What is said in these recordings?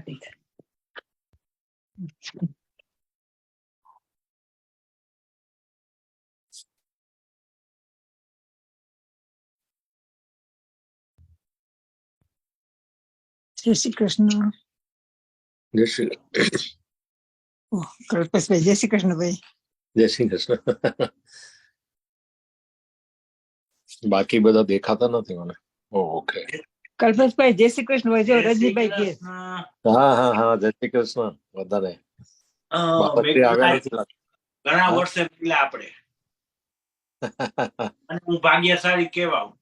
કાર્તિક. જય શ્રી કૃષ્ણ. જય શ્રી કલ્પેશભાઈ જય શ્રી કૃષ્ણ ભાઈ. જય શ્રી કૃષ્ણ. બાકી બધા દેખાતા નથી મને. ઓકે. કલ્પેશભાઈ જય શ્રી કૃષ્ણ ભાઈ. જો રજીભાઈ કે હા હા હા જય શ્રી કૃષ્ણ બધાને. બાપત્રી આવ્યા નથી લાગતું. ઘણા વર્ષે પહેલા આપણે અને હું ભાગ્યશાળી કેવાઉં.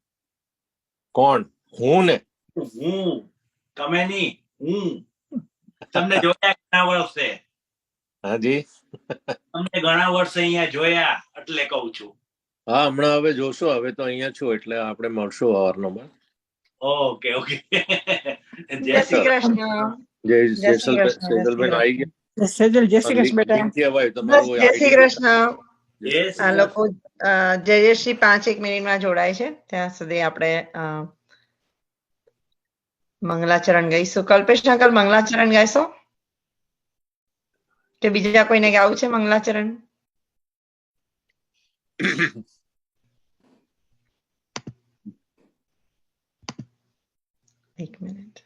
કોણ? હું ને? હું, તમે નહીં, હું તમને જોયા ઘણા વર્ષે. હાજી. તમને ઘણા વર્ષે અહીંયા જોયા એટલે કહું છું. હા હમણાં હવે જોશો. હવે તો અહીંયા છું એટલે આપણે મળશું અવારનવાર. Okay okay. જય શ્રી કૃષ્ણ. જય જય શ્રી કૃષ્ણ. સેજલબેન આવી ગયા. સેજલ જય શ્રી કૃષ્ણ બેટા. લિંકથી અવાય બસ તમારું જય શ્રી ID કૃષ્ણ. Yes. આ લોકો જયશ્રી 5-1 મિનિટમાં જોડાય છે. ત્યાં સુધી આપણે મંગલાચરણ ગાઈશું. કલ્પેશ અંકલ મંગલાચરણ ગાઈશો કે બીજા કોઈને ગાવું છે મંગલાચરણ? એક મિનિટ.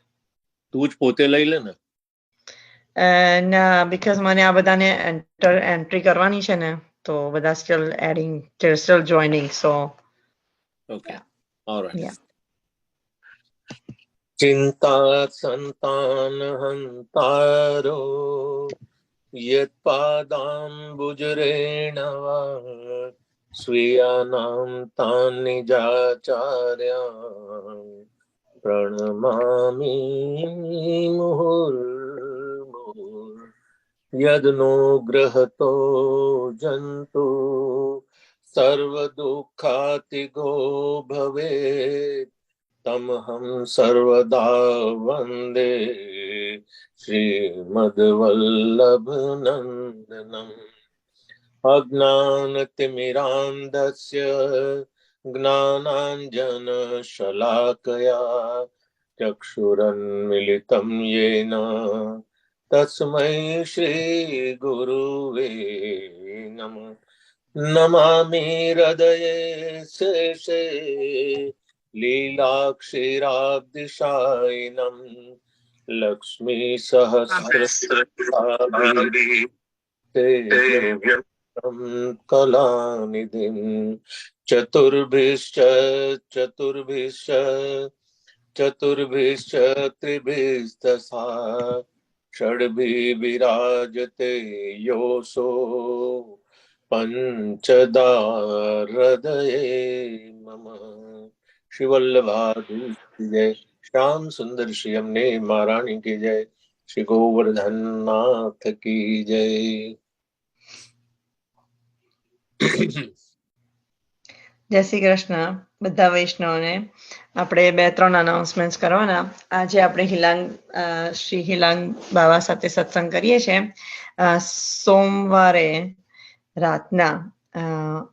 તું જ પોતે લઈ લે ને. ના, બીકોઝ મને આ બધાને એન્ટ્રી કરવાની છે ને, તો બધા steel adding, steel joining, so okay alright. Yeah. ચિંતા સંતાન હંતારો યત પાદાંબુજરેણવા સ્વીયાનામ તાન નિજાચાર્યા પ્રણમામિ મુહુર્મુહુર્ યદનો ગ્રહતો જંતુ સર્વ દુઃખાતિગો ભવેત તમહં સર્વદા વંદે શ્રીમદ્વલ્લભનંદનમ અજ્ઞાનતિમિરાન્ધસ્ય જ્ઞાનાંજન શલાકયા ચક્ષુરન્મિલિતં યેન તસ્મૈ શ્રી ગુરુવે નમઃ. નમામિ હૃદયે શેષે લીલાક્ષીરાબ્ધિશાયિનમ લક્ષ્મી સહસ્રમ કલાનિધિમ ચતુર્ભિશ્ચ ત્રિભિસ્તસા ષડભી વિરાજતે યોસો પંચદા હૃદયે મમ. શ્રી વલ્લભાધીશ કી જય. શ્યામ સુંદર શ્રી અમને મહારાણી કી જય. શ્રી ગોવર્ધન નાથ કી જય. જય શ્રી કૃષ્ણ બધા વૈષ્ણવને. આપણે 2-3 અનાઉન્સમેન્ટ કરવાના. આજે આપણે શ્રી હિલાંગ બાવા સાથે સત્સંગ કરીએ છીએ. સોમવારે રાતના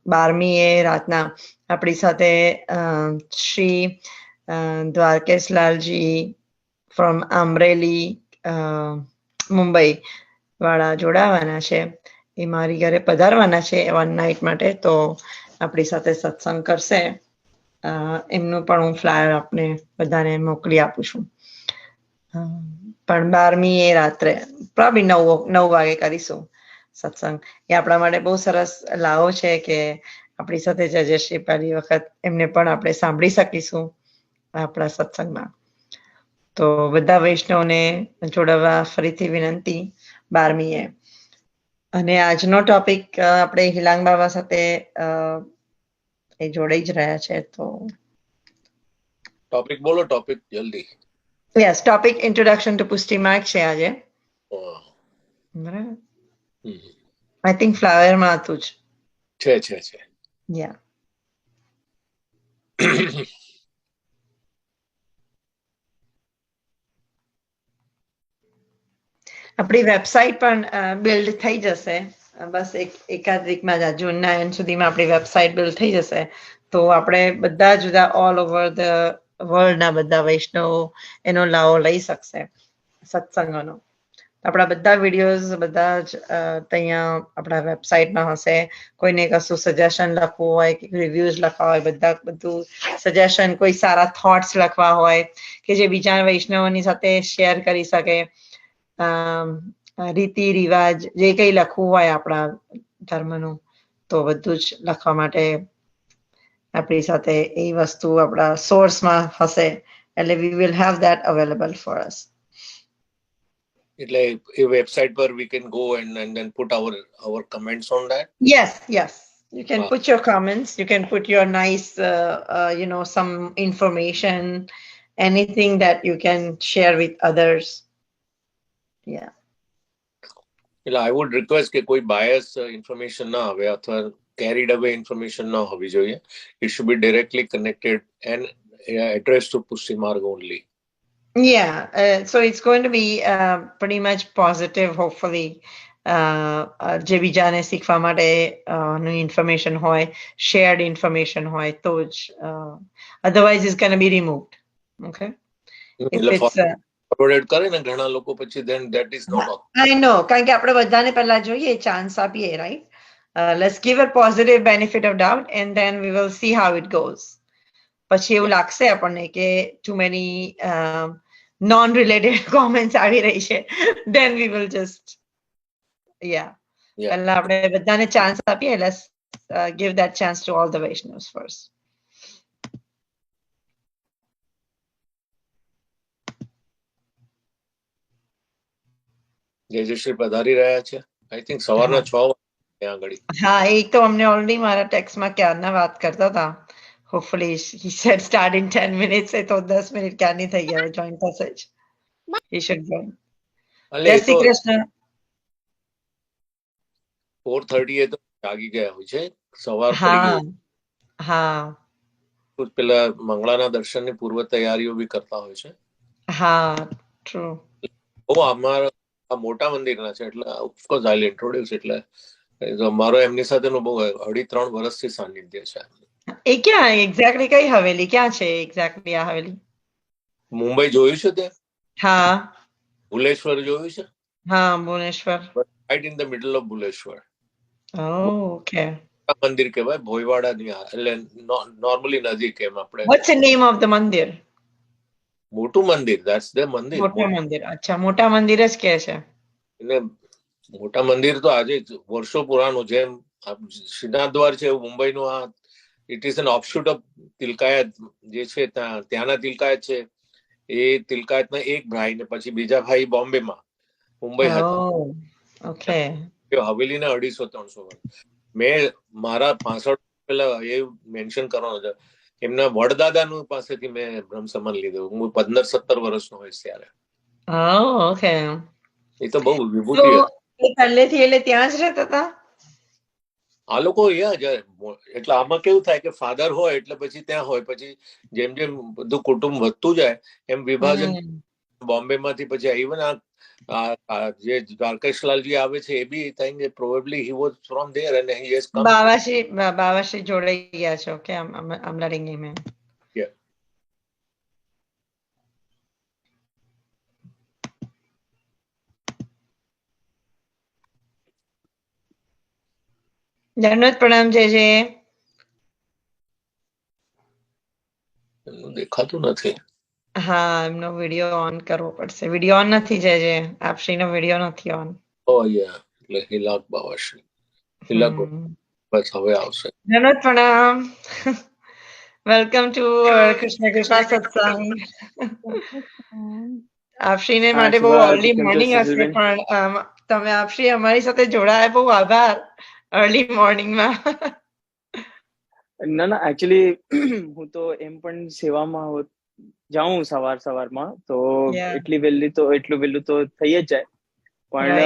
12મી રાતના આપણી સાથે શ્રી દ્વારકેશલાલજી ફ્રોમ અમરેલી મુંબઈ વાળા જોડાવાના છે. એ મારી ઘરે પધારવાના છે 1 નાઇટ માટે. તો આપણી સાથે સત્સંગ કરશે. એમનું પણ હું ફ્લાયર આપને બધાને મોકલી આપું છું. પણ 12મી રાત્રે પ્રોબેબલી 9 વાગે કરીશું સત્સંગ. એ આપણા માટે બહુ સરસ લાવો છે કે આપણી સાથે જયશ્રી પહેલી વખત એમને પણ આપણે સાંભળી શકીશું આપણા સત્સંગમાં. તો બધા વૈષ્ણવને જોડાવા ફરીથી વિનંતી 12મીએ. અને આજનો ટોપિક આપણે હિલાંગ બાબા સાથે એ જોડાઈ જ રહ્યા છે. તો ટોપિક બોલો. ટોપિક જલ્દી. યસ, ટોપિક ઇન્ટ્રોડક્શન ટુ પુષ્ટિ માર્ગ છે આજે. બરાબર. આઈ થિંક ફ્લાવરમાં હતું જ. છે. યા. આપણી વેબસાઇટ પણ બિલ્ડ થઈ જશે. બસ એકાદ વીકમાં જ, જૂનના એન્ડ સુધીમાં આપણી વેબસાઇટ બિલ્ડ થઈ જશે. તો આપણે બધા જુદા ઓલ ઓવર ધ વર્લ્ડના બધા વૈષ્ણવો એનો લાવો લઈ શકશે. સત્સંગોનો. આપણા બધા વિડીયોઝ બધા જ ત્યાં આપણા વેબસાઇટમાં હશે. કોઈને કશું સજેશન લખવું હોય કે રિવ્યુઝ લખવા હોય, બધું સજેશન, કોઈ સારા થોટ્સ લખવા હોય કે જે બીજા વૈષ્ણવોની સાથે શેર કરી શકે, રીતિ રિવાજ જે કંઈ લખવું હોય આપણા ધર્મનું, તો બધું જ લખવા માટે આપણી સાથે એ વસ્તુ આપણા સોર્સમાં હશે. એટલે we will have that available for us. એટલે એ વેબસાઇટ પર we can go and then put our comments on that. Yes. You can Wow. put your comments. You can put your nice, some information, anything that you can share with others. Yeah. એટલે I would request કે કોઈ bias information ના આવે અથવા carried away information ના હોવી જોઈએ. It should be directly connected and addressed to Pushti Marg only. Yeah. So it's going to be pretty much positive, hopefully. જે બીજાને શીખવા માટે ઇન્ફોર્મેશન હોય, શેર્ડ ઇન્ફોર્મેશન હોય તો જ, otherwise it's going to be removed. Okay. If એટલે it's forwarded કરે ને ઘણા લોકો પછી then that is not okay. I know, કારણ કે આપણે બધાને પહેલા જોઈએ, ચાન્સ આપીએ, right? Let's give a positive benefit of doubt and then we will see how it goes. પછી એવું લાગશે આપણને કે too many non-related comments આવી રહી છે, then we will just Yeah. પહેલા આપણે બધાને ચાન્સ આપીએ. Let's give that chance to all the Vaishnavas first. જયશ્રી પધારી રહ્યા છે. I think સવારના 6 વાગે ત્યાં આગળ. હા, એ તો અમને ઓલરેડી મારા ટેક્સ્ટમાં ક્યારના વાત કરતા હતા. Hopefully he said start in 10 minutes. એ તો 10 મિનિટ ક્યારની થઈ ગયા, જોઈન થશે જ. He should join. એટલે જય એ શ્રી તો કૃષ્ણ. 4:30 એ તો જાગી ગયા હોય છે. સવાર પડી હા ગયું. હા પેલા મંગળાના દર્શનની પૂર્વ તૈયારીઓ બી કરતા હોય છે. હા, ટ્રુ. બહુ અમારા આ મોટા મંદિરના છે એટલે ઓફકોર્સ આઈ વિલ ઇન્ટ્રોડ્યુસ. એટલે મારો એમની સાથેનો બહુ 2.5-3 વર્ષથી સાનિધ્ય છે. એ ક્યાં એક્ઝેક્ટલી, કઈ હવેલી ક્યાં છે એક્ઝેક્ટલી આ હવેલી? મુંબઈ જોયું છે તે? હા ભુલેશ્વર જોયું છે? હા, Bhubaneswar. Right in the middle of Bhuleshwar. Okay. મંદિર કહેવાય, ભોયવાડાની. એટલે નોર્મલી નજીક એમ આપણે. What's the name of the મંદિર? મોટું મંદિર, ધેટ્સ ધ મંદિર. મોટા મંદિર. અચ્છા, મોટા મંદિર જ કે છે. એટલે મોટા મંદિર તો આજે વર્ષો પુરાણું, જેમ શ્રીનાથ દ્વાર છે એવું મુંબઈનું આ it is an offshoot of તિલકાયત જે છે ત્યાંના તિલકાયત છે. એ તિલકાયતના એક ભાઈ ને પછી બીજા ભાઈ બોમ્બેમાં, મુંબઈ હતા. ઓકે. હવેલીના 250-300 વર્ષ. મેં મારા 65 પેલા એ મેન્શન કરવાનો છે, એમના વડદાદાનું પાસેથી મેં બ્રહ્મ સમાન લીધું. હું 15-17 વર્ષનો હોઈશ ત્યારે. ઓકે. એ તો બહુ વિભૂતિ હતી. એ પહેલેથી એટલે ત્યાં જ રહેતા હતા? આ લોકો એટલે આમાં કેવું થાય કે ફાધર હોય એટલે પછી ત્યાં હોય, પછી જેમ જેમ બધું કુટુંબ વધતું જાય એમ વિભાજન. બોમ્બે માંથી પછી ઇવન આ જે દ્વારકેશલાલજી આવે છે એ બી think probably he was from there and he has come. બાવાશ્રી જોડાઈ ગયા છે. Okay, I'm letting him in. ધન્યવાદ, પ્રણામ. જય જય. એમનું દેખાતું નથી. હા, એમનો વિડિયો ઓન કરવો પડશે. વિડિયો ઓન નથી. જય જય, આપશ્રીનો વિડિયો નથી ઓન. ઓ યા, એટલે હિલાક બાવાશ્રી. હિલાક બસ હવે આવશે. ધન્યવાદ, પ્રણામ. વેલકમ ટુ કૃષ્ણ કૃષ્ણ સત્સંગ. આપશ્રીને માટે બહુ અર્લી મોર્નિંગ હશે, પણ તમે આપશ્રી અમારી સાથે જોડાયા, બહુ આભાર. અર્લી મોર્નિંગમાં. ના ના, એકચ્યુઅલી હું તો એમ પણ સેવામાં જાઉં સવારમાં, તો એટલું વહેલું તો થઈ જ જાય. પણ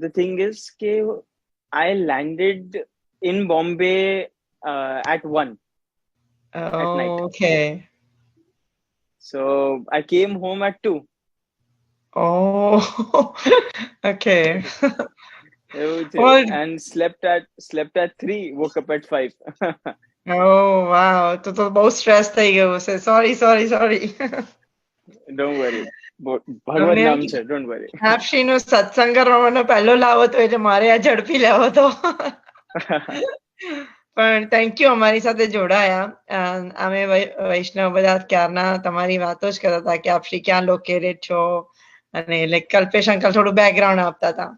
ધ થિંગ ઇઝ કે I landed in Bombay at 1 at night. Okay. So I came home at 2. Oh, okay. And slept at 3, woke up at 5. Oh wow, તો બહુ સ્ટ્રેસ થઈ ગયો છે. Sorry. Don't worry. ભગવાન નામ છે, ડોન્ટ વરી. આપશ્રી નો સત્સંગ કરવાનો પહેલો લાવો હતો એટલે મારે આ ઝડપી લેવો હતો. પણ થેન્ક યુ અમારી સાથે જોડાયા. અમે વૈષ્ણવ બધા ક્યારના તમારી વાતો જ કરતા હતા કે આપશ્રી ક્યાં લોકેટેડ છો, અને લાઈક કલ્પેશ અંકલ થોડું બેકગ્રાઉન્ડ આપતા હતા.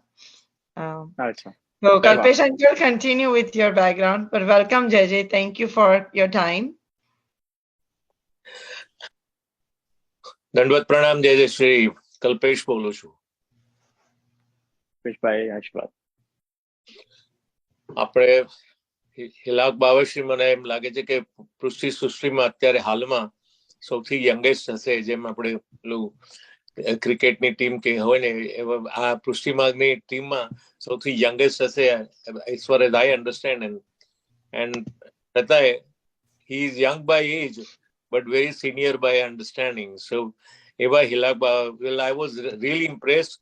અચ્છા. So Kalpesh uncle, continue with your background, but welcome Jay. Thank you for your time. દંડવત પ્રણામ. જય શ્રી કલ્પેશ બોલું છું. કલ્પેશભાઈ આશીર્વાદ. આપણે હિલાક બાવશ્રી, મને એમ લાગે છે કે પૃષ્ટિ સૃષ્ટિમાં અત્યારે હાલમાં સૌથી યંગેસ્ટ હશે. જેમ આપણે પેલું ક્રિકેટની ટીમ કે હોય ને, આ પૃષ્ટિમાર્ગની ટીમમાં સૌથી યંગેસ્ટ હશે, as far as I understand. And છતાંય he is young by age but very senior by understanding. So એવા હિલાક well, I was really impressed.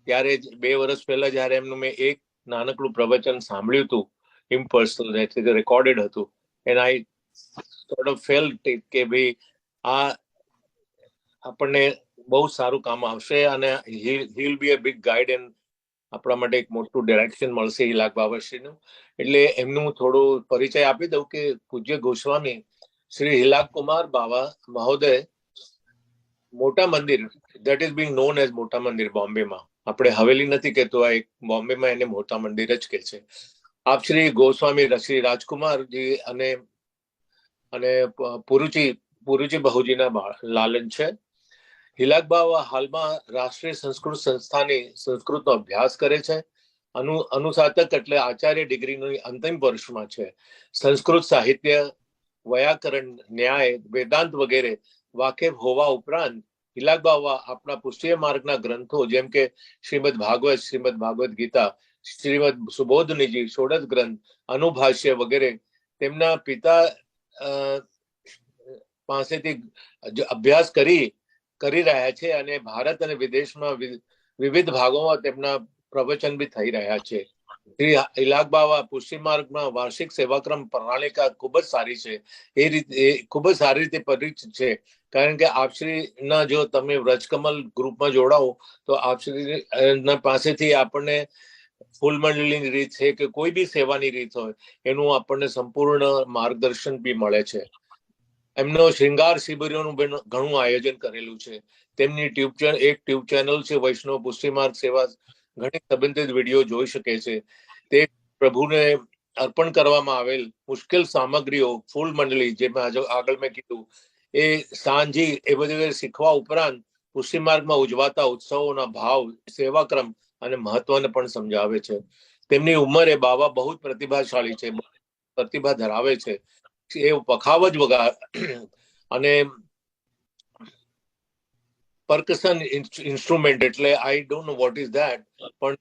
ત્યારે 2 વર્ષ પહેલા જયારે એમનું મેં એક નાનકડું પ્રવચન સાંભળ્યું હતું, impersonal, રેકોર્ડેડ હતું, and I sort of felt it કે ભાઈ આ આપણને બહુ સારું કામ આવશે, અને he'll be a big guide, and આપણા માટે એક મોટું ડાયરેક્શન મળશે હિલાક બાવશ્રીનું. એટલે એમનું થોડું પરિચય આપી દઉં કે પૂજ્ય ગોસ્વામી શ્રી હિલાક કુમાર બાવા મહોદય મોટા મંદિર, that is being known as મોટા મંદિર બોમ્બેમાં, આપણે હવેલી નથી કહેતો, આ એક બોમ્બેમાં એને મોટા મંદિર જ કહે છે. આપ શ્રી ગોસ્વામી શ્રી રાજકુમારજી અને પુરુચી બહુજીના લાલન છે. હિલાક બાવા હાલમાં રાષ્ટ્રીય સંસ્કૃત સંસ્થાની સંસ્કૃતનો અભ્યાસ કરે છે. અનુસાતક એટલે આચાર્ય ડિગ્રીની અંતિમ વર્ષમાં છે. સંસ્કૃત સાહિત્ય, વ્યાકરણ, ન્યાય, વેદાંત વગેરે વાકેફ હોવા ઉપરાંત હિલાક બાવા આપણા પુષ્ટિય માર્ગના ગ્રંથો જેમ કે શ્રીમદ ભાગવત ગીતા, શ્રીમદ સુબોધનીજી, ષોડશ ગ્રંથ, અનુભાષ્ય વગેરે તેમના પિતા પાસેથી અભ્યાસ કરી રહ્યા છે, અને ભારત અને વિદેશમાં વિવિધ ભાગોમાં તેમના પ્રવચન બી થઈ રહ્યા છે. શ્રી હિલાક બાવા પુષ્ટિ માર્ગમાં વાર્ષિક સેવાક્રમ પ્રણાલિકા ખૂબ જ સારી છે. એ રીતે ખૂબ જ સારી રીતે પરિચિત છે. કારણ કે આપશ્રીના જો તમે વ્રજકમલ ગ્રુપમાં જોડાઓ તો આપશ્રી પાસેથી આપણને ફૂલ મંડળીની રીત છે કે કોઈ બી સેવાની રીત હોય એનું આપણને સંપૂર્ણ માર્ગદર્શન બી મળે છે. એમનો શ્રૃંગાર શિબિરોનું ઘણું આયોજન કરેલું છે. તેમની એક ટ્યુબ ચેનલ છે વૈષ્ણવ પુષ્ટિ માર્ગ સેવા, ઘણી સંબંધિત વિડીયો જોઈ શકે છે. તે પ્રભુને અર્પણ કરવામાં આવેલ મુશ્કેલ સામગ્રીઓ, ફૂલ મંડળી, જેમાં આગળ મેં કીધું એ સાંજી, એ બધું શીખવા ઉપરાંત પુષ્ટિ માર્ગમાં ઉજવાતા ઉત્સવોના ભાવ, સેવાક્રમ અને મહત્વને પણ સમજાવે છે. તેમની ઉંમરે બાવા બહુ જ પ્રતિભાશાળી છે, પ્રતિભા ધરાવે છે. એ પખાવજ વગા અને પરકશન ઇન્સ્ટ્રુમેન્ટ, એટલે I don't know what is that, પણ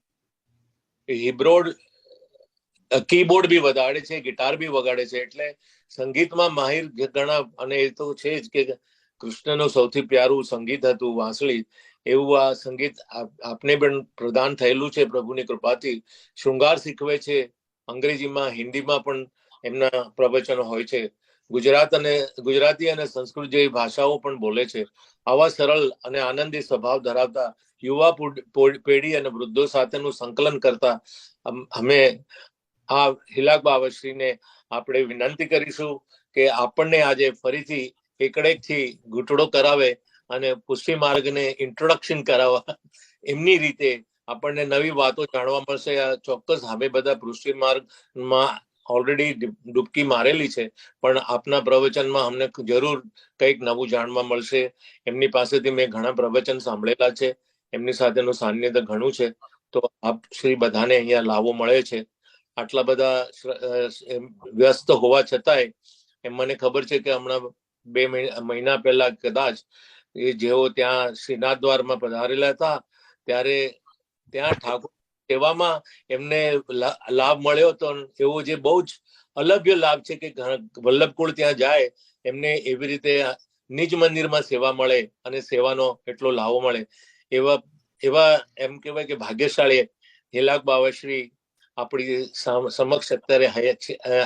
કીબોર્ડ બી વગાડે છે, ગિટાર બી વગાડે છે. એટલે સંગીતમાં માહિર ઘણા, અને એ તો છે જ કે કૃષ્ણનું સૌથી પ્યારું સંગીત હતું વાંસળી, એવું આ સંગીત આપને પણ પ્રદાન થયેલું છે પ્રભુની કૃપાથી. શૃંગાર શીખવે છે, અંગ્રેજીમાં, હિન્દીમાં પણ એમના પ્રવચનો હોય છે. ગુજરાતી અને સંસ્કૃત જેવી ભાષાઓ પણ બોલે છે. આવા સરળ અને આનંદી સ્વભાવ ધરાવતા યુવા પેઢી અને વૃદ્ધો સાથેનું સંકલન કરતા અમે આ હિલાક બાવશ્રીને આપણે વિનંતી કરીશું કે આપણને આજે ફરીથી એકડેકથી ઘૂંટડો કરાવે અને પુષ્ટિ માર્ગને ઇન્ટ્રોડક્શન કરાવવા, એમની રીતે આપણને નવી વાતો જાણવા મળશે. ચોક્કસ અમે બધા પુષ્ટિ માર્ગમાં ઓલરેડી ડૂબકી મારેલી છે, પણ આપના પ્રવચનમાં અમને જરૂર કંઈક નવું જાણવા મળશે. એમની પાસેથી મેં ઘણા પ્રવચન સાંભળેલા છે, એમની સાથેનું સાન્નિધ્ય ઘણું છે. તો આપ શ્રી બધાને અહીંયા લાવો મળે છે. આટલા બધા વ્યસ્ત હોવા છતાંય એમ મને ખબર છે કે હમણાં 2 મહિના પહેલા કદાચ એ જેઓ ત્યાં શ્રીનાથ દ્વારમાં પધારેલા હતા, ત્યારે ત્યાં ઠાકોર સેવામાં એમને લાભ મળ્યો હતો. એવો જે બહુ જ અલભ્ય લાભ છે કે વલ્લભકુળ ત્યાં જાય એમને એવી રીતે નિજ મંદિરમાં સેવા મળે અને સેવાનો એટલો લાભો મળે. એવા એમ કહેવાય કે ભાગ્યશાળી હિલાક બાવશ્રી આપણી સમક્ષ અત્યારે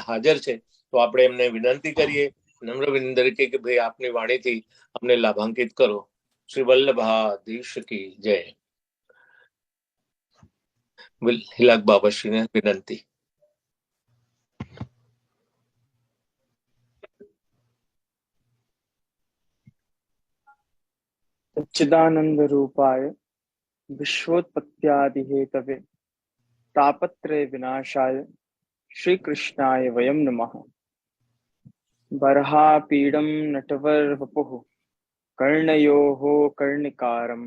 હાજર છે. તો આપણે એમને વિનંતી કરીએ, નમ્ર વિનંતી કે ભાઈ આપની વાણીથી અમને લાભાંકિત કરો. શ્રી વલ્લભાધીશ કી જય. હિલાક બાબાશ્રીને વિનંતી. સચ્ચિદાનંદ રૂપાય વિશ્વોત્પત્યાદિ હેતવે તાપત્રય વિનાશાય શ્રી કૃષ્ણાય વયમ નમઃ. બર્હાપીડમ નટવર વપુઃ કર્ણયોઃ કર્ણિકારમ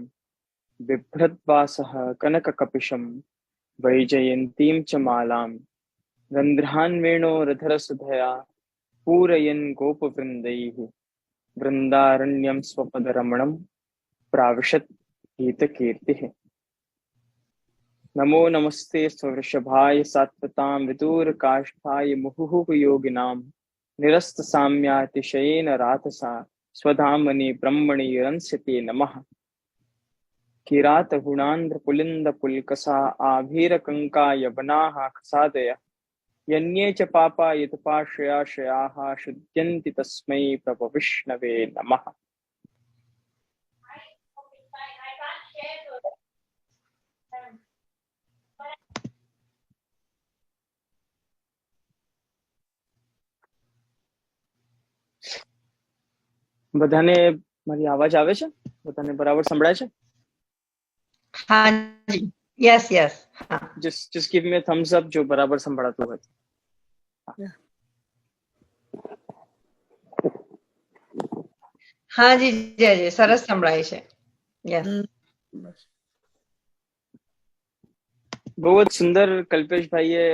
બિભ્રદ્વાસઃ કનકકપિશમ વૈજયંતીમ ચ માલામ ગંધ્રાન્વેણો રધરસુધયા પૂરયન ગોપવૃંદૈઃ વૃંદારણ્યમ સ્વપદરમણમ પ્રાવિશત ગીતકીર્તિઃ. નમો નમસ્તે સ્વવૃષભાય સાત્વતામ વિદુરકાષ્ઠાય મુહુઃ યોગિનામ નિરસ્ત સામ્યાતિશયેન રાતસા સ્વધામનિ બ્રહ્મણિ રંસ્યતે નમઃ. કિરાત ગુણાંધ્ર પુલિંદ પુલકસા આભીરકંકા યવનાઃ ખસાદયઃ યન્યે ચ પાપા યતપાશ્રયાશ્રયાઃ શુદ્ધ્યન્તિ તસ્મૈ પ્રભવિષ્ણવે નમઃ. બધાને મારી અવાજ આવે છે? બધાને બરાબર સંભળાય છે? હા જી, યસ યસ. હા just give me a thumbs up જો બરાબર સંભળાતું હોય. હા જી જય સરસ સંભળાય છે. યસ. બહુ જ સુંદર કલ્પેશભાઈએ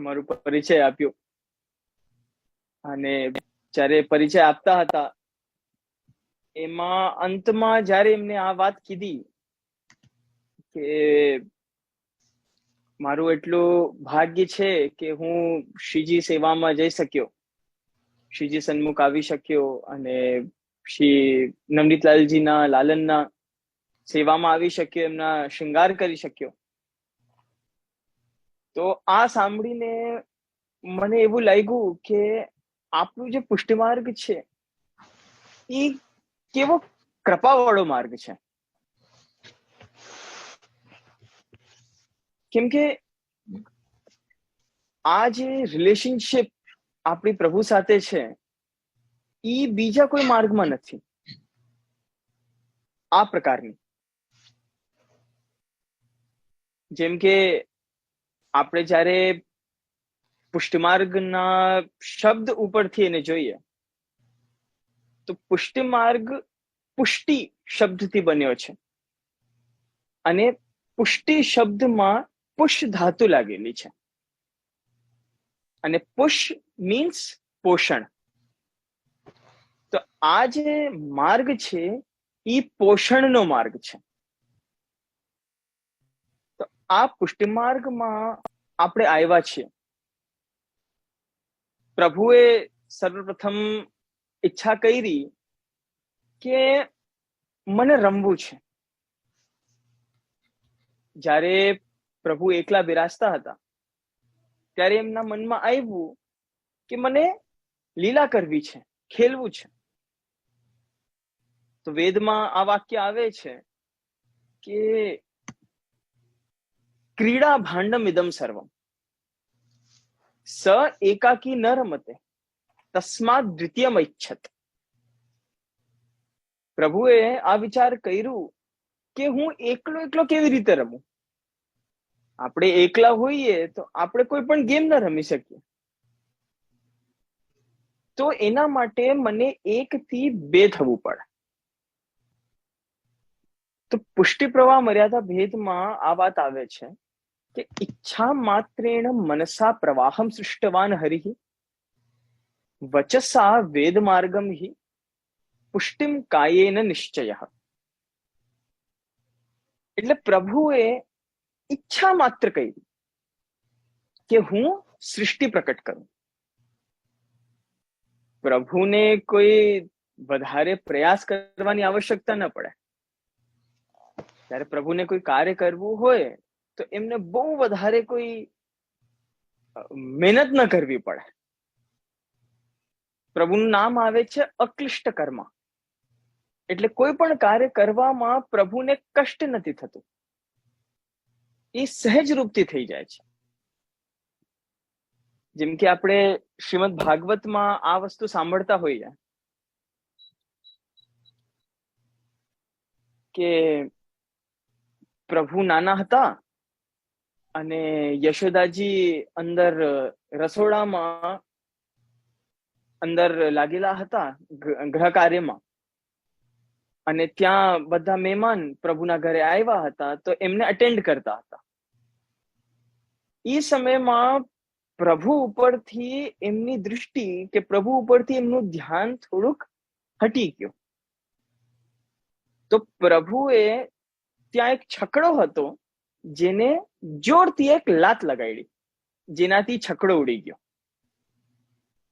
મારું પરિચય આપ્યો, અને જ્યારે પરિચય આપતા હતા એમાં અંતમાં જ્યારે એમને આ વાત કીધી કે મારું એટલું ભાગ્ય છે કે હું શ્રીજી સેવામાં જઈ શક્યો, શ્રીજી સન્મુખ આવી શક્યો અને શ્રી નવનીતલાલજીના લાલનના સેવામાં આવી શક્યો, એમના શૃંગાર કરી શક્યો. તો આ સાંભળીને મને એવું લાગ્યું કે આપણું જે પુષ્ટિ માર્ગ છે એ કેવો કૃપાવાળો માર્ગ છે. કેમ કે આ જે રિલેશનશિપ આપણી પ્રભુ સાથે છે એ બીજા કોઈ માર્ગમાં નથી આ પ્રકારની. જેમ કે આપણે જ્યારે પુષ્ટિમાર્ગના શબ્દ ઉપરથી એને જોઈએ તો પુષ્ટિમાર્ગ પુષ્ટિ શબ્દથી બન્યો છે, અને પુષ્ટિ શબ્દમાં પુષ ધાતુ લાગેલી છે, અને પુષ મીન્સ પોષણ. તો આ જે માર્ગ છે એ પોષણનો માર્ગ છે. તો આ પુષ્ટિ માર્ગમાં આપણે આવ્યા છીએ. પ્રભુએ સર્વપ્રથમ ઈચ્છા કરી કે મને રમવું છે. જ્યારે પ્રભુ એકલા બિરાજતા હતા ત્યારે એમના મનમાં આવ્યું કે મને લીલા કરવી છે, ખેલવું છે. તો વેદમાં આ વાક્ય આવે છે કે ક્રીડા ભાંડમ ઇદમ સર્વમ સ એકાકી ન રમતે તસ્માત દ્વિતીયમ ઈચ્છત. પ્રભુએ આ વિચાર કર્યું કે હું એકલો એકલો કેવી રીતે રમું. આપણે એકલા હોઈએ તો આપણે કોઈ પણ ગેમ ન રમી શકીએ. તો એના માટે મને 1 થી 2 થવું પડે. તો પુષ્ટિ પ્રવાહ મર્યાદા ભેદમાં આ વાત આવે છે કે ઈચ્છા માત્રેણ મનસા પ્રવાહમ સૃષ્ટવાન હરિ વચસા વેદ માર્ગમ હિ પુષ્ટિમ કાયેન નિશ્ચય. એટલે પ્રભુએ ઈચ્છા માત્ર કરી કે હું સૃષ્ટિ પ્રકટ કરું. પ્રભુને કોઈ વધારે પ્રયાસ કરવાની આવશ્યકતા ન પડે. જ્યારે પ્રભુને કોઈ કાર્ય કરવું હોય તો એમને બહુ વધારે કોઈ મહેનત ન કરવી પડે. પ્રભુનું નામ આવે છે અક્લિષ્ટ કર્મ. એટલે કોઈ પણ કાર્ય કરવામાં પ્રભુને કષ્ટ નથી થતું, એ સહેજ રૂપથી થઈ જાય છે. જેમ કે આપણે શ્રીમદ ભાગવતમાં આ વસ્તુ સાંભળતા હોઈએ કે પ્રભુ નાના હતા અને યશોદાજી અંદર રસોડામાં અંદર લાગેલા હતા ગ્રહ કાર્યમાં, અને ત્યાં બધા મહેમાન પ્રભુના ઘરે આવ્યા હતા તો એમને અટેન્ડ કરતા હતા. એ સમયમાં પ્રભુ ઉપરથી એમની દૃષ્ટિ કે પ્રભુ ઉપરથી એમનું ધ્યાન થોડુંક હટી ગયું. તો પ્રભુએ ત્યાં એક છકડો હતો જેને જોરથી એક લાત લગાડી, જેનાથી છકડો ઉડી ગયો.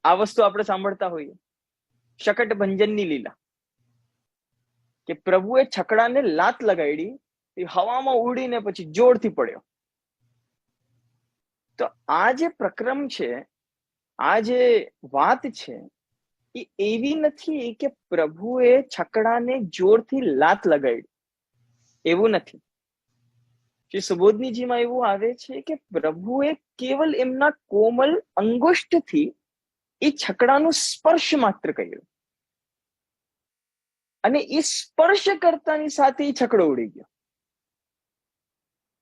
આ વસ્તુ આપણે સાંભળતા હોઈએ, શકટ ભંજનની લીલા, કે પ્રભુએ છકડાને લાત લગાડી, એ હવામાં ઉડીને પછી જોરથી પડ્યો. તો આ જે પ્રક્રમ છે, આ જે વાત છે, એ એવી નથી કે પ્રભુએ છકડાને જોરથી લાત લગાડી, એવું નથી. શ્રી સુબોધનીજીમાં એવું આવે છે કે પ્રભુએ કેવલ એમના કોમલ અંગુષ્ઠથી એ છકડાનું સ્પર્શ માત્ર કર્યું, અને એ સ્પર્શ કરતાની સાથે એ છકડો ઉડી ગયો.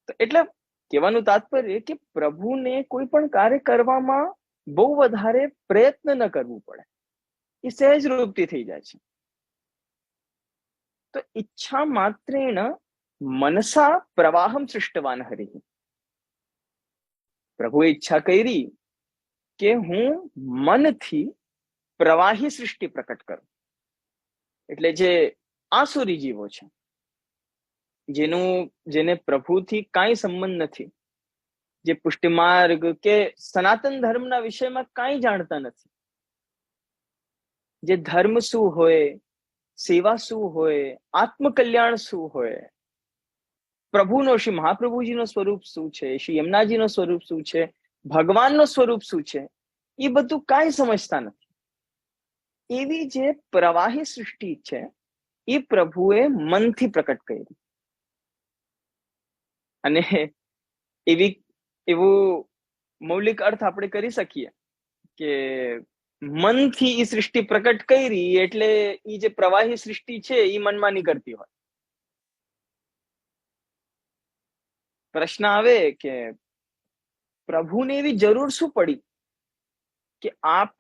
તો એટલે કહેવાનું તાત્પર્ય કે પ્રભુને કોઈ પણ કાર્ય કરવામાં બહુ વધારે પ્રયત્ન ન કરવું પડે, એ સહેજ રૂપથી થઈ જાય છે. તો ઈચ્છા માત્રેણ મનસા પ્રવાહમ સૃષ્ટવાન હરિ. પ્રભુએ ઈચ્છા કરી કે હું મનથી પ્રવાહી સૃષ્ટિ પ્રકટ કરું. એટલે જે આસુરી જીવો છે, જેને પ્રભુથી કાંઈ સંબંધ નથી, જે પુષ્ટિમાર્ગ કે સનાતન ધર્મના વિષયમાં કાંઈ જાણતા નથી, જે ધર્મ શું હોય, સેવા શું હોય, આત્મકલ્યાણ શું હોય, પ્રભુનો શ્રી મહાપ્રભુજીનો સ્વરૂપ શું છે, શ્રી યમુનાજીનો સ્વરૂપ શું છે, ભગવાનનો સ્વરૂપ શું છે, એ બધું કાંઈ સમજતા નથી. એવી જે પ્રવાહી સૃષ્ટિ છે એ પ્રભુએ મનથી પ્રકટ કરી. અને એવું મૌલિક અર્થ આપણે કરી શકીએ કે મનથી એ સૃષ્ટિ પ્રકટ કરી એટલે એ જે પ્રવાહી સૃષ્ટિ છે એ મનમાં નીકળતી હોય. પ્રશ્ન આવે કે પ્રભુને એવી જરૂર શું પડી કે આપ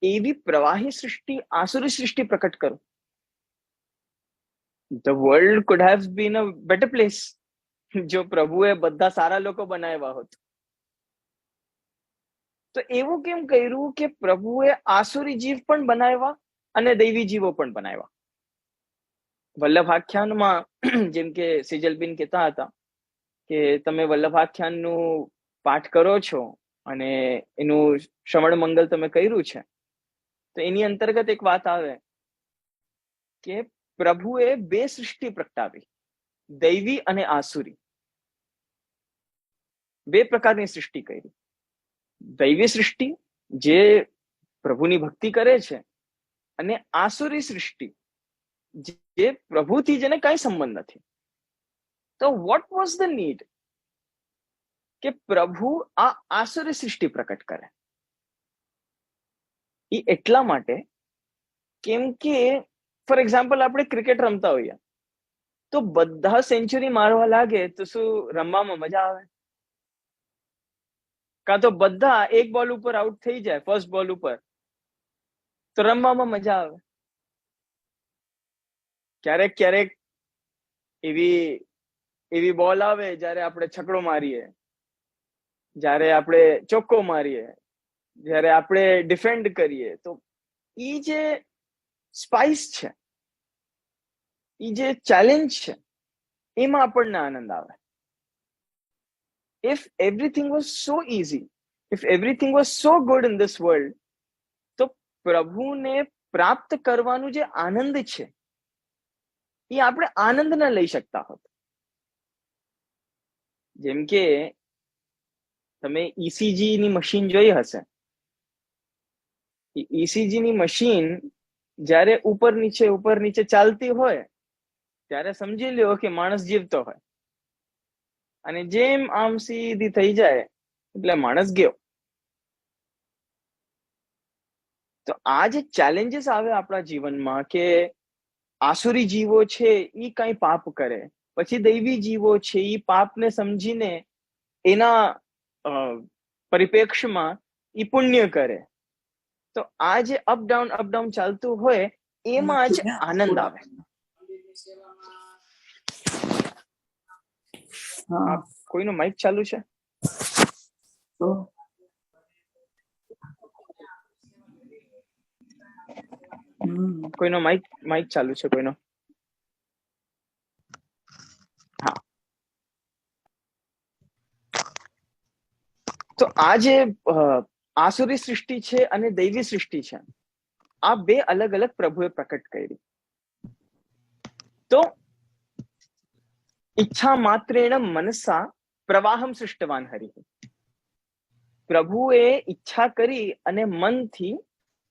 એવી પ્રવાહી સૃષ્ટિ, આસુરી સૃષ્ટિ પ્રકટ કરો? The world could have been a better place જો પ્રભુએ બધા સારા લોકો બનાવ્યા હોત. તો એવું કેમ કર્યું કે પ્રભુએ આસુરી જીવ પણ બનાવ્યા અને દૈવી જીવો પણ બનાવ્યા? વલ્લભાખ્યાનમાં જેમ કે સેજલબેન કહેતા હતા કે તમે વલ્લભાખ્યાનનું પાઠ કરો છો અને એનું શ્રવણ મંગલ તમે કર્યું છે, તો એની અંતર્ગત એક વાત આવે કે પ્રભુએ બે સૃષ્ટિ પ્રગટાવી, દૈવી અને આસુરી. બે પ્રકારની સૃષ્ટિ કરી. દૈવી સૃષ્ટિ જે પ્રભુની ભક્તિ કરે છે, અને આસુરી સૃષ્ટિ જે પ્રભુથી જેને કઈ સંબંધ નથી. તો વોટ વોઝ ધ નીડ કે પ્રભુ આ આસુરી સૃષ્ટિ પ્રકટ કરે? એ એટલા માટે કેમ કે ફોર એક્ઝામ્પલ આપણે ક્રિકેટ રમતા હોઈએ તો બધા સેન્ચુરી મારવા લાગે તો શું રમવામાં મજા આવે? કાં તો બધા એક બોલ ઉપર આઉટ થઈ જાય ફર્સ્ટ બોલ ઉપર તો રમવામાં મજા આવે. ક્યારેક ક્યારેક એવી બોલ આવે જ્યારે આપણે છકડો મારીએ, જ્યારે આપણે ચોક્કો મારીએ, જ્યારે આપણે ડિફેન્ડ કરીએ, તો એ જે સ્પાઇસ છે, એ જે ચેલેન્જ છે, એમાં આપણને આનંદ આવે. If everything was so easy, if everything was so good in this world, તો પ્રભુને પ્રાપ્ત કરવાનું જે આનંદ છે એ આપણે આનંદ ન લઈ શકતા હોત. જેમ કે તમે ECG ની મશીન જોઈ હશે. ECG ની મશીન જ્યારે ઉપર નીચે ચાલતી હોય ત્યારે સમજી લ્યો કે માણસ જીવતો હોય, અને જેમ આમ સીધી થઈ જાય એટલે માણસ ગયો. તો આ જે ચેલેન્જીસ આવે આપણા જીવનમાં કે આસુરી જીવો છે એ કઈ પાપ કરે, પછી દૈવી જીવો છે એ પાપને સમજીને એના પરિપ્રેક્ષમાં એ પુણ્ય કરે. તો આ જે અપડાઉન ચાલતું હોય એમાં જ આનંદ આવે. કોઈનો માઇક ચાલુ છે? કોઈનો માઇક ચાલુ છે? કોઈનો? હા. તો આ જે આસુરી સૃષ્ટિ છે અને દૈવી સૃષ્ટિ છે, આ બે અલગ અલગ પ્રભુએ પ્રકટ કરી. તો ઈચ્છા માત્રેણ મનસા પ્રવાહમ સૃષ્ટવાન હરિ. પ્રભુએ ઈચ્છા કરી અને મનથી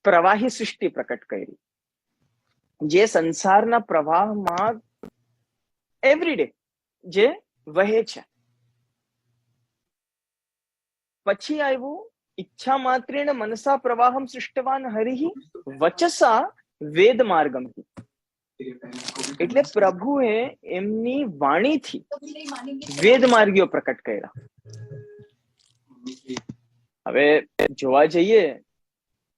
પ્રવાહી સૃષ્ટિ પ્રકટ કરી, જે સંસારના પ્રવાહમાં એવરીડે જે વહે છે. પછી આવ્યું ઈચ્છા માત્રેણ મનસા પ્રવાહમ સૃષ્ટવાન હરિ વચસા વેદ માર્ગમ. એટલે પ્રભુએ એમની વાણીથી વેદ માર્ગીઓ પ્રકટ કર્યા. હવે જોવા જઈએ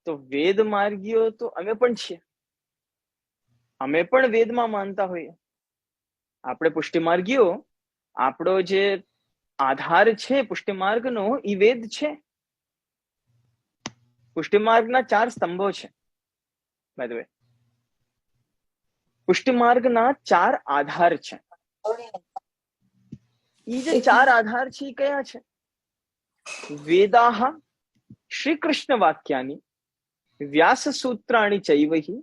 તો વેદ માર્ગીઓ તો અમે પણ છીએ. અમે પણ વેદમાં માનતા હોઈએ. આપણે પુષ્ટિ માર્ગીઓ, આપણો જે આધાર છે પુષ્ટિ માર્ગનો એ વેદ છે. પુષ્ટિ માર્ગના 4 સ્તંભો છે. બાય ધ વે, પુષ્ટિ માર્ગના 4 આધાર છે. એ જે 4 આધાર છે એ કયા છે? વેદાહ શ્રી કૃષ્ણ વાક્યાની, વ્યાસ સૂત્રાણી ચૈવહી,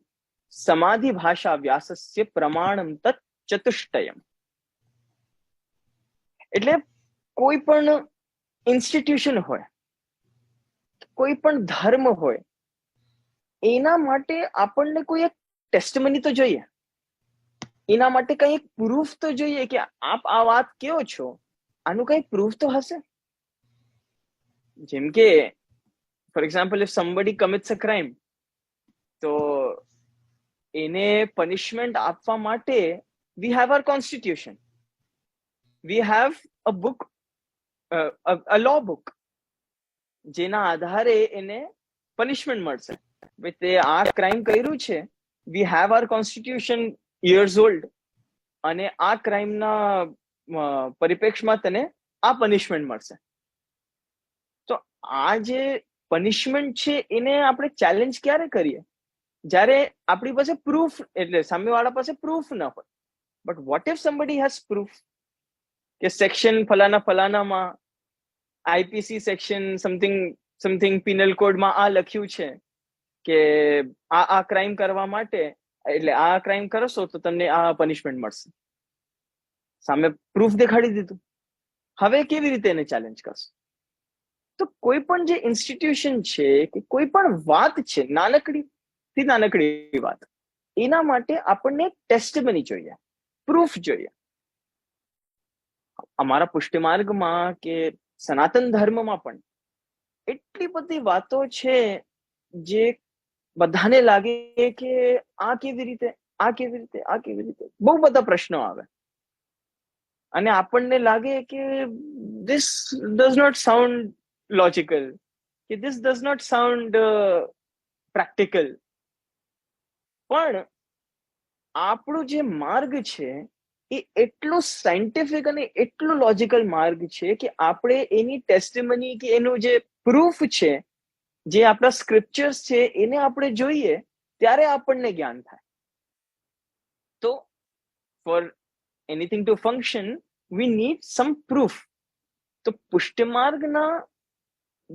સમાધિ ભાષા વ્યાસસ્ય પ્રમાણમ તત ચતુષ્ટયમ. એટલે કોઈ પણ ઇન્સ્ટિટ્યુશન હોય, કોઈ પણ ધર્મ હોય, એના માટે આપણને કોઈ એક ટેસ્ટમની તો જોઈએ. એના માટે કઈ પ્રૂફ તો જોઈએ કે આપ આ વાત કેવો છો, આનું કઈ પ્રૂફ તો હશે. જેમ કે for example, if somebody commits a crime, તો એને પનિશમેન્ટ આપવા માટે we have our constitution, we have a book, a law book, જેના આધારે એને પનિશમેન્ટ મળશે. તે આ ક્રાઇમ કર્યું છે, we have our constitution years old, અને આ ક્રાઇમના પરિપ્રેક્ષમાં તને આ પનિશમેન્ટ મળશે. તો આ જે પનિશમેન્ટ છે એને આપણે ચેલેન્જ ક્યારે કરીએ? જ્યારે આપણી પાસે પ્રૂફ, એટલે સામેવાળા પાસે પ્રૂફ ન હોય. But what if somebody has proof કે સેક્શન ફલાનામાં આઈપીસી સેક્શન સમથિંગ પિનલ કોડમાં આ લખ્યું છે કે આ ક્રાઇમ કરવા માટે, એટલે આ ક્રાઇમ કરશો તો તમને આ પનિશમેન્ટ મળશે. સામે પ્રૂફ દેખાડી દીધું. હવે કેવી રીતે એને ચેલેન્જ કરશો? તો કોઈ પણ જે ઇન્સ્ટિટ્યુશન છે કે કોઈ પણ વાત છે, નાનકડી વાત, એના માટે આપણને ટેસ્ટમની જોઈએ, પ્રૂફ જોઈએ. અમારા પુષ્ટિ માર્ગમાં કે સનાતન ધર્મમાં પણ એટલી બધી વાતો છે જે બધાને લાગે કે આ કેવી રીતે, બહુ બધા પ્રશ્નો આવે, અને આપણને લાગે કે this does not sound logical, કે this does not sound practical. પણ આપણો જે માર્ગ છે એ એટલો સાયન્ટિફિક અને એટલો લોજિકલ માર્ગ છે કે આપણે એની ટેસ્ટિમની કે એનું જે પ્રૂફ છે, જે આપણા સ્ક્રિપ્ચર્સ છે, એને આપણે જોઈએ ત્યારે આપણને જ્ઞાન થાય. તો for anything to function we need some proof. તો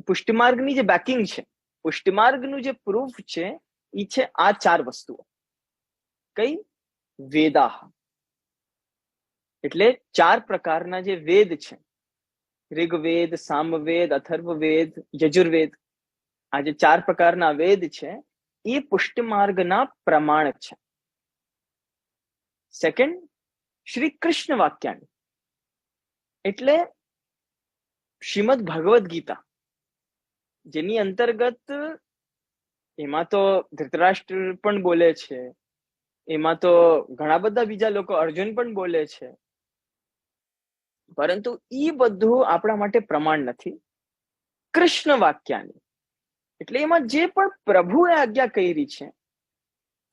પુષ્ટિમાર્ગની જે બેકિંગ છે, પુષ્ટિમાર્ગનું જે પ્રૂફ છે એ છે આ 4 વસ્તુઓ. કઈ? વેદાહ, એટલે 4 પ્રકારના જે વેદ છે, ઋગ્વેદ, સામવેદ, અથર્વવેદ, યજુર્વેદ. આ જે 4 પ્રકારના વેદ છે એ પુષ્ટિ માર્ગના પ્રમાણ છે. સેકન્ડ, શ્રી કૃષ્ણ વાક્યાની એટલે શ્રીમદ ભગવદ ગીતા, જેની અંતર્ગત એમાં તો ધૃતરાષ્ટ્ર પણ બોલે છે, એમાં તો ઘણા બધા બીજા લોકો, અર્જુન પણ બોલે છે, પરંતુ એ બધું આપણા માટે પ્રમાણ નથી. કૃષ્ણ વાક્યાની એટલે એમાં જે પણ પ્રભુએ આજ્ઞા કરી છે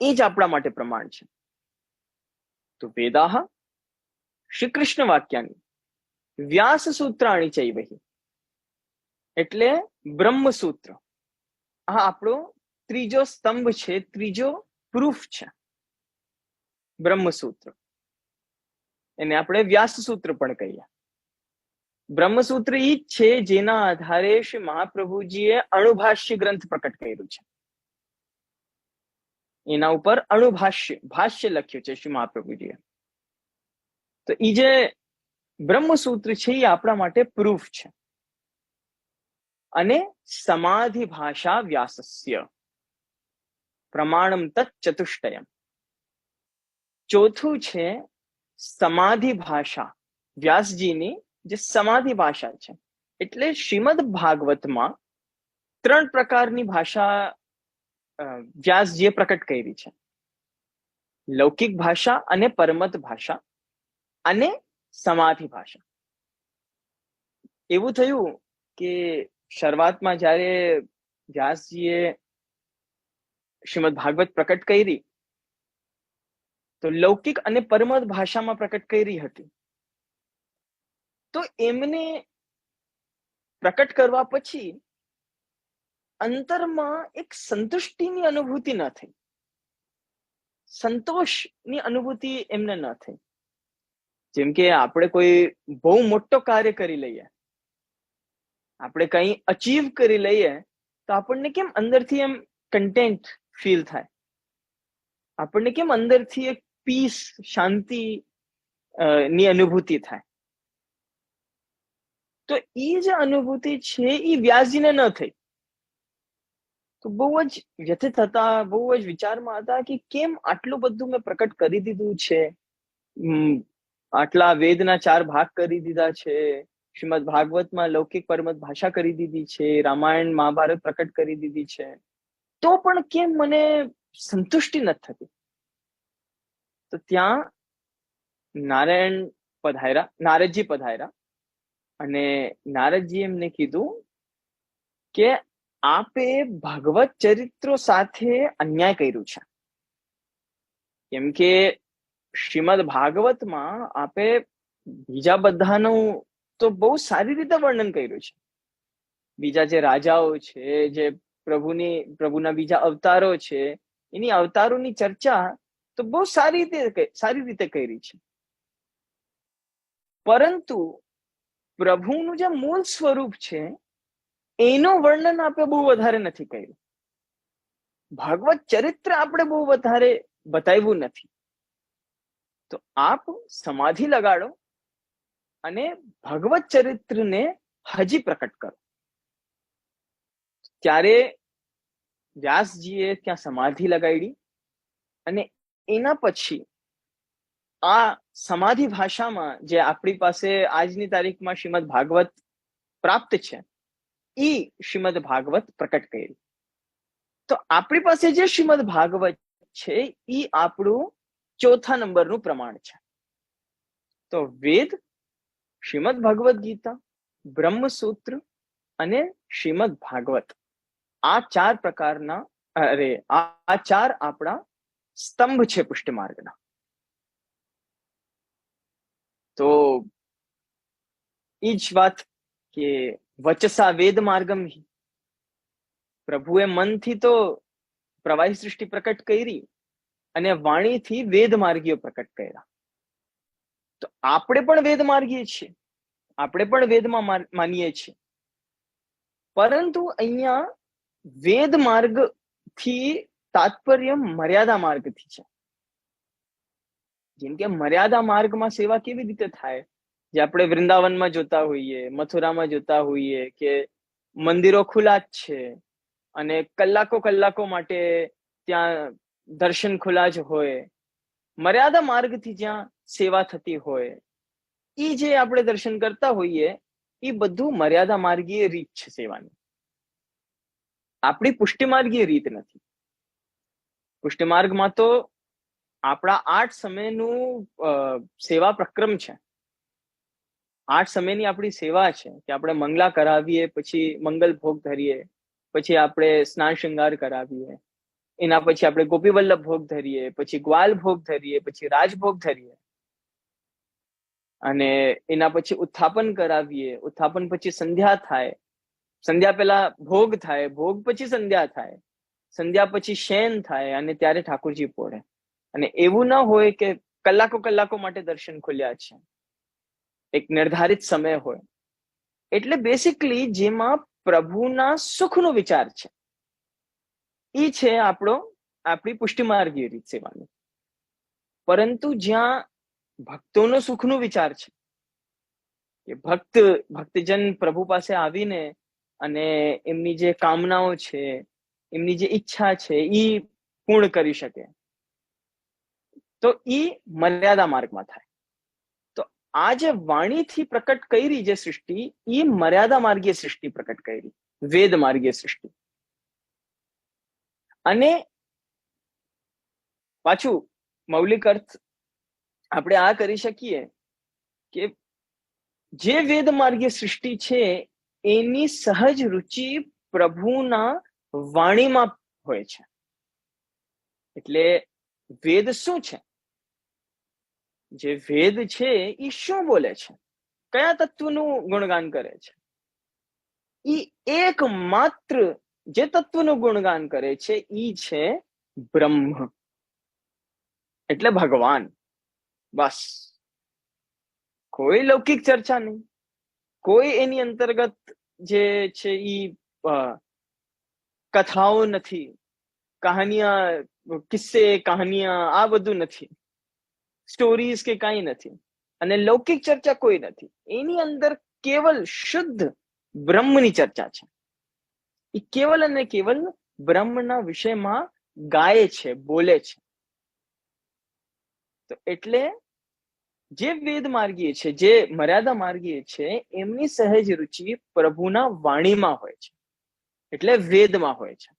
એ જ આપણા માટે પ્રમાણ છે. તો વેદાહ શ્રી કૃષ્ણ વાક્યાની વ્યાસ સૂત્રાણી ચૈવહી એટલે બ્રહ્મસૂત્ર, આ આપણો ત્રીજો સ્તંભ છે, ત્રીજો પ્રૂફ છે બ્રહ્મસૂત્ર. એને આપણે વ્યાસ સૂત્ર પણ કહીએ. બ્રહ્મસૂત્ર ઈ જ છે જેના આધારે શ્રી મહાપ્રભુજીએ અણુભાષ્ય ગ્રંથ પ્રકટ કર્યું છે. એના ઉપર ભાષ્ય લખ્યું છે શ્રી મહાપ્રભુજીએ. તો ઈ જે બ્રહ્મસૂત્ર છે એ આપણા માટે પ્રૂફ છે. અને સમાધિ ભાષા વ્યાસસ્ય પ્રમાણમ તત્ ચતુષ્ટયમ. ચોથું છે સમાધિ ભાષા, વ્યાસજીની જે સમાધિ ભાષા છે. એટલે શ્રીમદ ભાગવતમાં 3 પ્રકારની ભાષા વ્યાસજીએ પ્રકટ કરી છે. લૌકિક ભાષા અને પરમત ભાષા અને સમાધિ ભાષા. એવું થયું કે શરૂઆતમાં જ્યારે વ્યાસજીએ શ્રીમદ ભાગવત પ્રકટ કરી તો લૌકિક અને પરમત ભાષામાં પ્રકટ કરી હતી. તો એમને પ્રકટ કરવા પછી અંતરમાં એક સંતુષ્ટિની અનુભૂતિ ન થઈ, સંતોષની અનુભૂતિ એમને ન થઈ. જેમ કે આપણે કોઈ બહુ મોટો કાર્ય કરી લઈએ, આપણે કંઈ અચીવ કરી લઈએ તો આપણને કેમ અંદરથી એમ કન્ટેન્ટ ફીલ થાય, આપણને કેમ અંદરથી એક પીસ, શાંતિ ની અનુભૂતિ થાય. તો એ જે અનુભૂતિ છે એ વ્યાસજીને ન થઈ. તો બહુ જ વ્યથિત હતા, બહુ જ વિચારમાં હતા કે કેમ આટલું બધું મેં પ્રકટ કરી દીધું છે, આટલા વેદના 4 ભાગ કરી દીધા છે, શ્રીમદ ભાગવતમાં લૌકિક પરમત ભાષા કરી દીધી છે, રામાયણ મહાભારત પ્રકટ કરી દીધી છે, તો પણ કેમ મને સંતુષ્ટિ નથી થતી. તો ત્યાં નારદજી પધાર્યા અને નારદજી એમને કીધું કે આપે ભગવત ચરિત્રો સાથે અન્યાય કર્યું છે. કેમ કે શ્રીમદ ભાગવતમાં આપે બીજા બધાનું તો બહુ સારી રીતે વર્ણન કર્યું છે. બીજા જે રાજાઓ છે, જે પ્રભુના બીજા અવતારો છે, એની અવતારોની ચર્ચા તો બહુ સારી રીતે કરી છે. પરંતુ પ્રભુનું જે મૂળ સ્વરૂપ છે એનું વર્ણન આપણે બહુ વધારે નથી કર્યું. ભાગવત ચરિત્ર આપણે બહુ વધારે બતાવ્યું નથી. તો આપ સમાધિ લગાડો અને ભગવત ચરિત્રને હજી પ્રકટ કરો. ત્યારે વ્યાસજીએ ત્યાં સમાધિ લગાડી અને એના પછી આ સમાધિ ભાષામાં જે આપણી પાસે આજની તારીખમાં શ્રીમદ ભાગવત પ્રાપ્ત છે એ શ્રીમદ ભાગવત પ્રકટ કરી. તો આપણી પાસે જે શ્રીમદ ભાગવત છે એ આપણું 4થા નંબરનું પ્રમાણ છે. તો વેદ, શ્રીમદ ભગવદ ગીતા, બ્રહ્મસૂત્ર અને શ્રીમદ ભાગવત, આ 4 પ્રકારના આ 4 આપણા સ્તંભ છે પુષ્ટિ માર્ગના. તો એ જ વાત કે વચસા વેદ માર્ગમ, પ્રભુએ મનથી તો પ્રવાહી સૃષ્ટિ પ્રકટ કરી અને વાણીથી વેદ માર્ગીઓ પ્રકટ કર્યા. તો આપણે પણ વેદ માર્ગીય છીએ, આપણે પણ વેદમાં માનીએ છીએ, પરંતુ અહીંયા વેદ માર્ગ થી તાત્પર્ય મર્યાદા માર્ગથી છે. જેમ કે મર્યાદા માર્ગમાં સેવા કેવી રીતે થાય, જે આપણે વૃંદાવનમાં જોતા હોઈએ, મથુરામાં જોતા હોઈએ કે મંદિરો ખુલ્લા જ છે અને કલાકો માટે ત્યાં દર્શન ખુલ્લા જ હોય, મર્યાદા માર્ગથી જ્યાં સેવા થતી હોય, એ જે આપણે દર્શન કરતા હોઈએ એ બધું મર્યાદા માર્ગીય રીત છે સેવાની, આપણી પુષ્ટિમાર્ગીય રીત નથી. પુષ્ટિમાર્ગમાં તો આપણા 8 સમયનું સેવા પ્રક્રમ છે. 8 સમયની આપણી સેવા છે કે આપણે મંગલા કરાવીએ, પછી મંગલ ભોગ ધરીએ, પછી આપણે સ્નાન શૃંગાર કરાવીએ, એના પછી આપણે ગોપીવલ્લભ ભોગ ધરીએ, પછી ગ્વાલ ભોગ ધરીએ, પછી રાજભોગ ધરીએ, અને એના પછી ઉત્થાપન કરાવીએ, ઉત્થાપન પછી સંધ્યા થાય, સંધ્યા પહેલા ભોગ થાય, ભોગ પછી સંધ્યા થાય, સંધ્યા પછી શયન થાય, અને ત્યારે ઠાકોરજી પોઢે. અને એવું ના હોય કે કલાકો કલાકો માટે દર્શન ખુલ્યા છે, એક નિર્ધારિત સમય હોય. એટલે બેસિકલી જેમાં પ્રભુના સુખનો વિચાર છે એ છે આપણી પુષ્ટિમાર્ગીય રીત સેવાની. પરંતુ જ્યાં ભક્તોનો સુખનો વિચાર છે કે ભક્તજન પ્રભુ પાસે આવીને અને એમની જે કામનાઓ છે, એમની જે ઈચ્છા છે એ પૂર્ણ કરી શકે, તો એ મર્યાદા માર્ગમાં થાય. તો આ જે વાણીથી પ્રકટ કરી જે સૃષ્ટિ, એ મર્યાદા માર્ગીય સૃષ્ટિ પ્રકટ કરી, વેદ માર્ગીય સૃષ્ટિ. અને પાછું મૌલિક અર્થ આપણે આ કરી શકીએ કે જે વેદ માર્ગીય સૃષ્ટિ છે એની સહજ રુચિ પ્રભુના વાણીમાં હોય છે. એટલે વેદ શું છે? જે વેદ છે એ શું બોલે છે, કયા તત્વનું ગુણગાન કરે છે? એ એકમાત્ર જે તત્વનું ગુણગાન કરે છે એ છે બ્રહ્મ, એટલે ભગવાન. બસ, કોઈ લૌકિક ચર્ચા નહીં, કોઈ એની અંતર્ગત જે છે એ કથાઓ નથી, કહાનિયા, કિસ્સે કહાનિયા, આ બધું નથી, સ્ટોરીઝ કે કઈ નથી, અને લૌકિક ચર્ચા કોઈ નથી. એની અંદર કેવલ શુદ્ધ બ્રહ્મની ચર્ચા છે. એ કેવલ અને કેવલ બ્રહ્મના વિષયમાં ગાય છે, બોલે છે. તો એટલે જે વેદ માર્ગીય છે, જે મર્યાદા માર્ગીય છે, એમની સહેજ રુચિ પ્રભુના વાણીમાં હોય છે, એટલે વેદમાં હોય છે.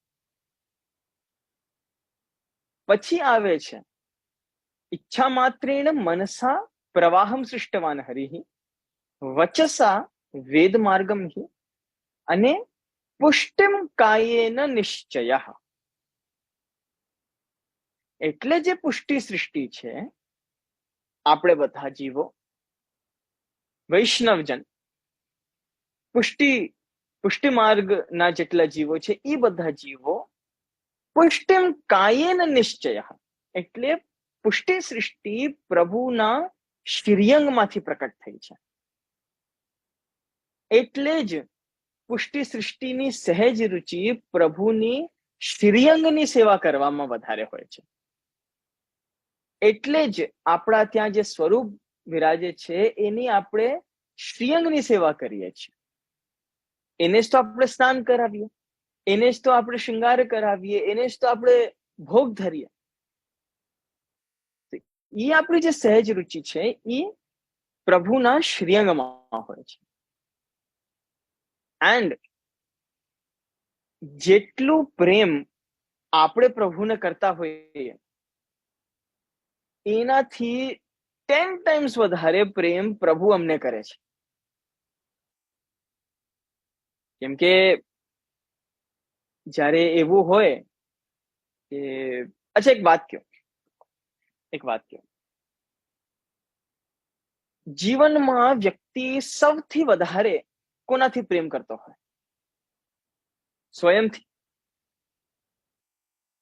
પછી આવે છે ઈચ્છા માત્રેણ મનસા પ્રવાહમ સૃષ્ટવાન હરિ વચસા વેદ માર્ગમ હિ અને પુષ્ટિમ કાયેન નિશ્ચય. એટલે જે પુષ્ટિ સૃષ્ટિ છે, આપણે બધા જીવો, વૈષ્ણવજન, પુષ્ટિ માર્ગના જેટલા જીવો છે એ બધા જીવો પુષ્ટિમ કાયેન નિશ્ચય, એટલે પુષ્ટિ સૃષ્ટિ પ્રભુના શ્રીયંગમાંથી પ્રકટ થઈ છે. એટલે જ પુષ્ટિ સૃષ્ટિની સહેજ રુચિ પ્રભુની શ્રીયંગની સેવા કરવામાં વધારે હોય છે. એટલે જ આપણા ત્યાં જે સ્વરૂપ વિરાજે છે એની આપણે શ્રીયંગની સેવા કરીએ છીએ. એને જ તો આપણે સ્નાન કરાવીએ, એને જ તો આપણે શૃંગાર કરાવીએ, એને જ તો આપણે ભોગ ધરીએ. એ આપણી જે સહેજ રુચિ છે એ પ્રભુના શ્રીયંગમાં હોય છે. એન્ડ જેટલું પ્રેમ આપણે પ્રભુને કરતા હોઈએ એનાથી 10 ટાઈમ્સ વધારે પ્રેમ પ્રભુ અમને કરે છે. કેમ કે જ્યારે એવું હોય કે અચ્છા એક વાત કહું, જીવનમાં વ્યક્તિ સૌથી વધારે કોનાથી પ્રેમ કરતો હોય? સ્વયંથી.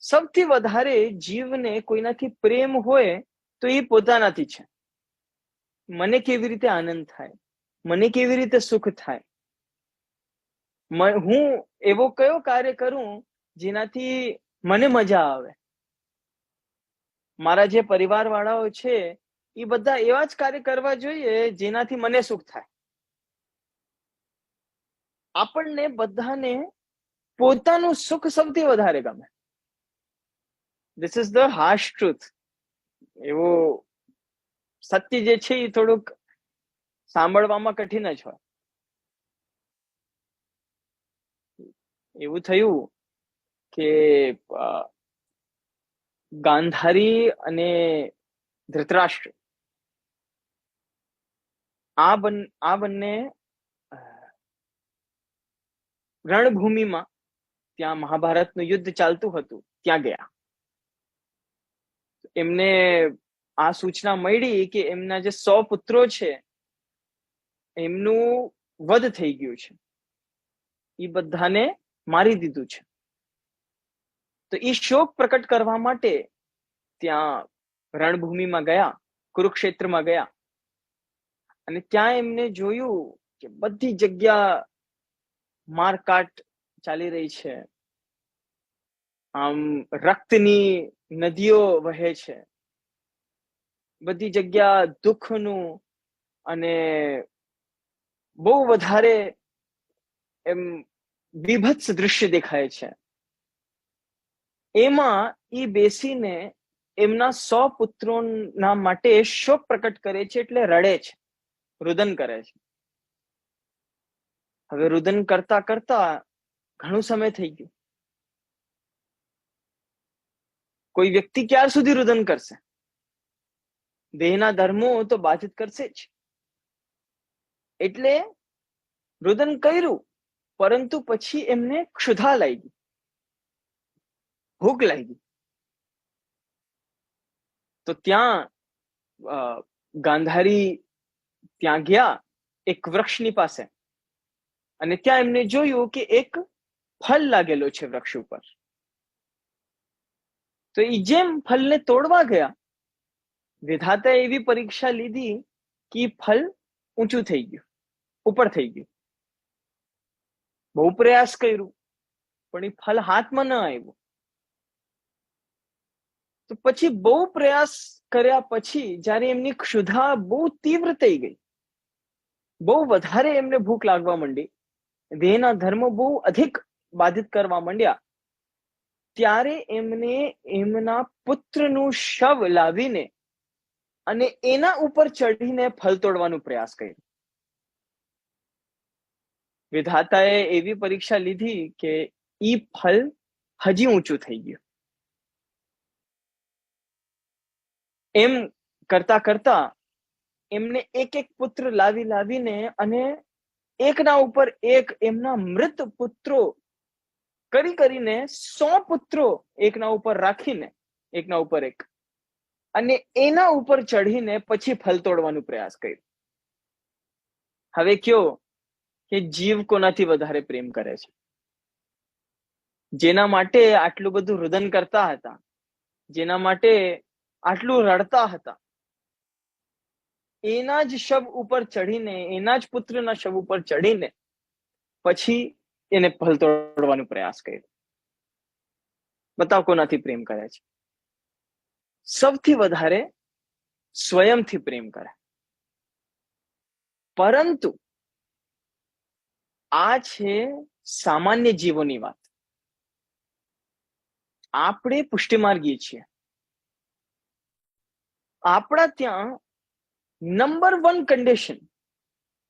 સૌથી વધારે જીવને કોઈનાથી પ્રેમ હોય તો એ પોતાનાથી છે. મને કેવી રીતે આનંદ થાય, મને કેવી રીતે સુખ થાય, હું એવો કયો કાર્ય કરું જેનાથી મને મજા આવે. મારા જે પરિવાર વાળાઓ છે એ બધા એવા જ કાર્ય કરવા જોઈએ જેનાથી મને સુખ થાય. આપણને બધાને પોતાનું સુખ સૌથી વધારે ગમે. This is the harsh truth. એવું સત્ય જે છે એ થોડુંક સાંભળવામાં કઠિન જ હોય. એવું થયું કે ગાંધારી અને ધૃતરાષ્ટ્ર આ બંને રણભૂમિમાં, ત્યાં મહાભારતનું યુદ્ધ ચાલતું હતું, ત્યાં ગયા. એમને આ સૂચના મળી કે એમના જે 100 પુત્રો છે એમનું વધ થઈ ગયું છે, એ બધાને મારી દીધું છે. તો એ શોક પ્રકટ કરવા માટે ત્યાં રણભૂમિમાં ગયા, કુરુક્ષેત્રમાં ગયા. અને ત્યાં એમને જોયું કે બધી જગ્યા મારકાટ ચાલી રહી છે, આમ રક્તની નદીઓ વહે છે, બધી જગ્યા દુઃખનું અને બહુ વધારે એમ બીભત્સ દૃશ્ય દેખાય છે. એમાં એ બેસીને એમના 100 પુત્રોના માટે શોક પ્રકટ કરે છે, એટલે રડે છે, રુદન કરે છે. હવે રુદન કરતા કરતા ઘણું સમય થઈ ગયું. કોઈ વ્યક્તિ ક્યાર સુધી રુદન કરશે? દેહના ધર્મો તો બાધિત કરશે જ. એટલે રુદન કર્યું, પરંતુ પછી એમને ક્ષુધા લાગી, ભૂખ લાગી. તો ત્યાં ગાંધારી ત્યાં ગયા એક વૃક્ષની પાસે, અને ત્યાં એમને જોયું કે એક ફળ લાગેલો છે વૃક્ષ ઉપર. તો એ જેમ ફળને તોડવા ગયા, વિધાતાએ એવી પરીક્ષા લીધી કે ફળ ઊંચું થઈ ગયું, ઉપર થઈ ગયું. બહુ પ્રયાસ કર્યું, પણ એ ફળ હાથમાં ન આવ્યું. તો પછી બહુ પ્રયાસ કર્યા પછી જ્યારે એમની ક્ષુધા બહુ તીવ્ર થઈ ગઈ, બહુ વધારે એમને ભૂખ લાગવા માંડી, દેહના ધર્મો બહુ અધિક બાધિત કરવા માંડ્યા, ત્યારે એમને એમના પુત્રનું શવ લાવીને અને એના ઉપર ચડીને ફળ તોડવાનો પ્રયાસ કર્યો. વિધાતાએ એવી પરીક્ષા લીધી કે ઈ ફળ હજી ઊંચું થઈ ગયું. એમ કરતા કરતા એમને એક એક પુત્ર લાવીને અને એકના ઉપર એક એમના મૃત પુત્રો કરીને 100 પુત્રો એકના ઉપર રાખીને, એકના ઉપર એક, અને એના ઉપર ચઢીને પછી ફળ તોડવાનો પ્રયાસ કર્યો. હવે કયો કે જીવ કોનાથી વધારે પ્રેમ કરે છે? જેના માટે આટલું બધું રુદન કરતા હતા, જેના માટે આટલું રડતા હતા, એના જ શવ ઉપર ચડીને, એના જ પુત્રના શવ ઉપર ચડીને પછી એને ફળ તોડવાનો પ્રયાસ કર્યો. બતાવ કોનાથી પ્રેમ કરે છે? સૌથી વધારે સ્વયંથી પ્રેમ કરે. પરંતુ આ છે સામાન્ય જીવોની વાત. આપણે પુષ્ટિમાર્ગી છીએ. આપણા ત્યાં નંબર 1 કન્ડિશન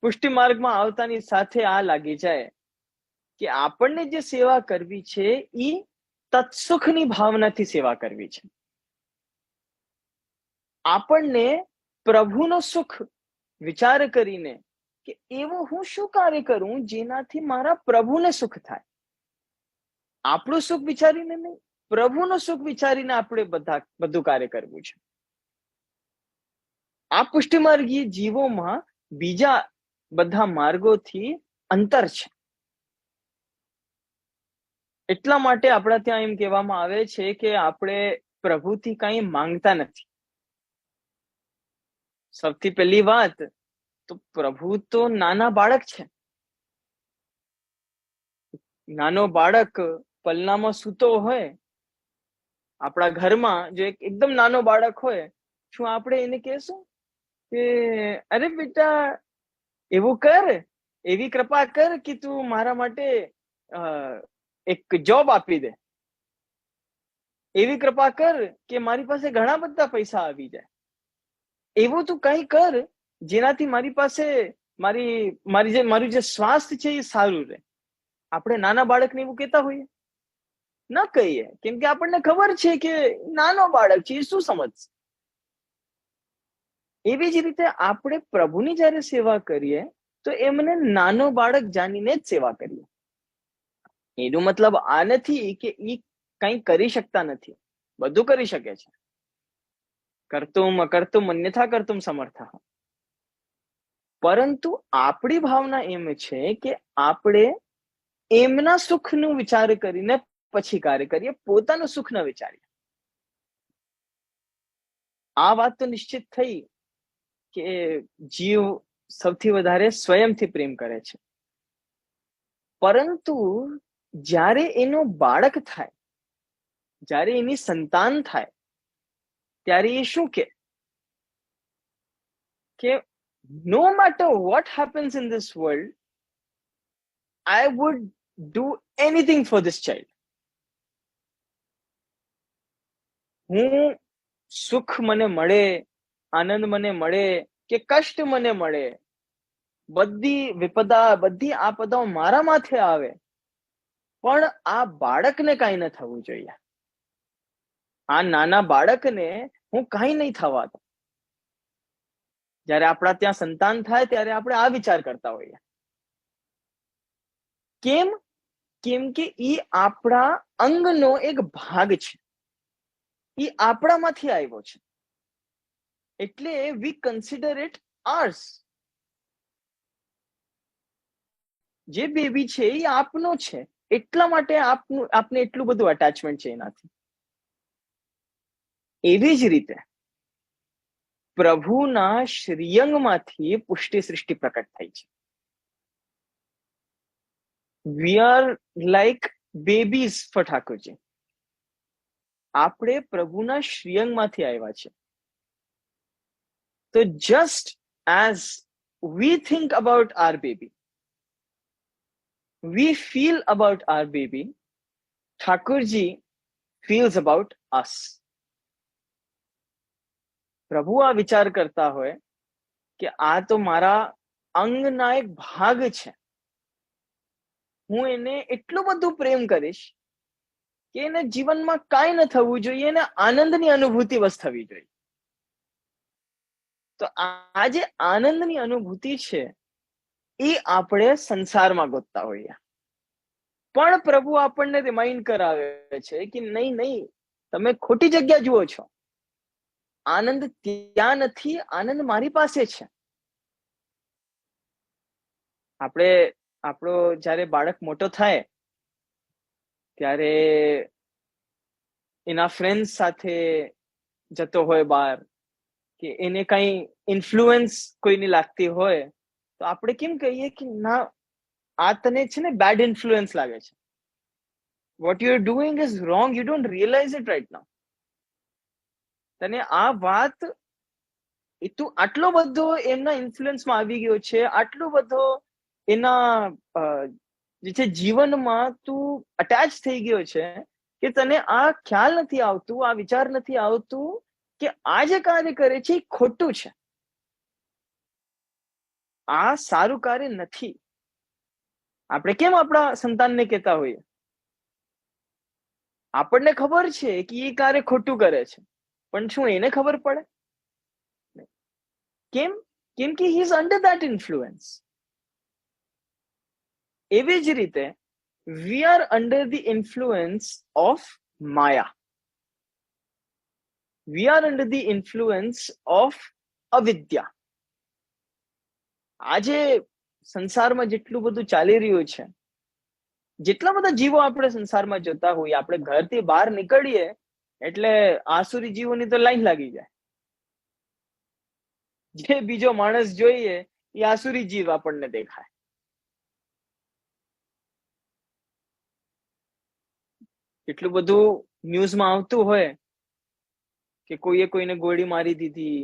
પુષ્ટિમાર્ગમાં આવતાની સાથે આ લાગી જાય કે આપણને જે સેવા કરવી છે એ તત્સુખની ભાવનાથી સેવા કરવી છે. આપણને પ્રભુનો સુખ વિચાર કરીને કે એવું હું શું કાર્ય કરું જેનાથી મારા પ્રભુને સુખ થાય. આપણું સુખ વિચારીને નહીં, પ્રભુનું સુખ વિચારીને આપણે બધું કાર્ય કરવું છે. આ પુષ્ટિમાર્ગીય જીવોમાં બીજા બધા માર્ગોથી અંતર છે. એટલા માટે આપણા ત્યાં એમ કહેવામાં આવે છે કે આપણે પ્રભુથી કંઈ માંગતા નથી. સૌથી પહેલી વાત તો પ્રભુ તો નાના બાળક છે. નાનો બાળક પલનામાં સૂતો હોય આપણા ઘરમાં, જો એકદમ નાનો બાળક હોય, શું આપણે એને કહેશું કે અરે બેટા એવું કર, એવી કૃપા કર કે તું મારા માટે એક જોબ આપી દે, એવી કૃપા કર કે મારી પાસે ઘણા બધા પૈસા આવી જાય. એવું તું કઈ કર જેનાથી મારી પાસે મારું જે સ્વાસ્થ્ય છે એ સારું રહે. આપણે નાના બાળકને એવું કહેતા હોઈએ? ન કહીએ, કેમ કે આપણને ખબર છે કે નાનો બાળક છે, એ શું સમજશે. એવી જ રીતે આપણે પ્રભુની જયારે સેવા કરીએ તો એમને નાનો બાળક જાણીને જ સેવા કરીએ. એનો મતલબ આ નથી કે એ કંઈ કરી શકતા નથી, બધું કરી શકે છે. કર્તુમ અકર્તુમ અન્યથા કર્તુમ સમર્થઃ. પરંતુ આપણી ભાવના એમ છે કે આપણે એમના સુખનું વિચાર કરીને પછી કાર્ય કરીએ, પોતાનું સુખ ન વિચારીએ. આ વાત તો નિશ્ચિત થઈ કે જીવ સૌથી વધારે સ્વયંથી પ્રેમ કરે છે. પરંતુ જ્યારે એનો બાળક થાય, જ્યારે એની સંતાન થાય, ત્યારે એ શું કે no matter what happens in this world, I would do anything for this child. હું સુખ મને મળે, આનંદ મને મળે કે કષ્ટ મને મળે, બધી વિપદા, બધી આપદાઓ મારા માથે આવે, પણ આ બાળકને કાંઈ ન થવું જોઈએ. આ નાના બાળકને હું કાંઈ નહીં થવા દઉં. જ્યારે આપણા ત્યાં સંતાન થાય ત્યારે આપણે આ વિચાર કરતા હોઈએ. કેમ? કેમ કે એ આપણા અંગનો એક ભાગ છે, એ આપણામાંથી આવ્યો છે, એટલે વી કન્સિડર ઇટ આર્સ. જે બેબી છે એ આપનો છે, એટલા માટે આપને એટલું બધું અટેચમેન્ટ છે એનાથી. એવી જ રીતે પ્રભુના શ્રીઅંગમાંથી પુષ્ટિ સૃષ્ટિ પ્રકટ થઈ છે. We are like babies for Thakorji. આપણે પ્રભુના શ્રીઅંગમાંથી આવ્યા છે. તો just as we think about our baby, we feel about our baby, Thakurji feels about us. પ્રભુ આ વિચાર કરતા હોય કે આ તો મારા અંગના એક ભાગ છે, હું એને એટલું બધું પ્રેમ કરીશ કે એને જીવનમાં કાંઈ ન થવું જોઈએ, એને આનંદની અનુભૂતિ બસ થવી જોઈએ. તો આ જે આનંદની અનુભૂતિ છે એ આપણે સંસારમાં ગોતતા હોઈએ. પણ પ્રભુ આપણને રિમાઇન્ડ કરાવે છે કે નહીં, તમે ખોટી જગ્યા જુઓ છો. આનંદ ત્યાં નથી, આનંદ મારી પાસે છે. આપણો જ્યારે બાળક મોટો થાય ત્યારે એના ફ્રેન્ડ સાથે જતો હોય બહાર, કે એને કઈ ઇન્ફ્લુઅન્સ કોઈની લાગતી હોય, તો આપણે કેમ કહીએ કે ના, આ તને છે ને બેડ ઇન્ફ્લુઅન્સ લાગે છે. What you are doing is wrong, you don't realize it right now. તને આ વાત, એ તું આટલો બધો એમના ઇન્ફ્લુઅન્સમાં આવી ગયો છે, આટલો બધો એના જે છે જીવનમાં તું અટેચ થઈ ગયો છે કે તને આ ખ્યાલ નથી આવતું, આ વિચાર નથી આવતું કે આ જે કાર્ય કરે છે એ ખોટું છે, આ સારું કાર્ય નથી. આપણે કેમ આપણા સંતાનને કહેતા હોઈએ? આપણને ખબર છે કે એ કાર્ય ખોટું કરે છે, પણ શું એને ખબર પડે? કેમ? કેમ કે he is under that influence. એવી જ રીતે we are under the influence of maya. We are under the influence of avidya. આજે સંસારમાં જેટલું બધું ચાલી રહ્યું છે, જેટલા બધા જીવો આપણે સંસારમાં જોતા હોઈએ, આપણે ઘરથી બહાર નીકળીએ એટલે આસુરી જીવોની તો લાઈન લાગી જાય. જે બીજો માણસ જોઈએ એ આસુરી જીવ આપણને દેખાય. એટલું બધું ન્યૂઝમાં આવતું હોય કે કોઈએ કોઈને ગોળી મારી દીધી,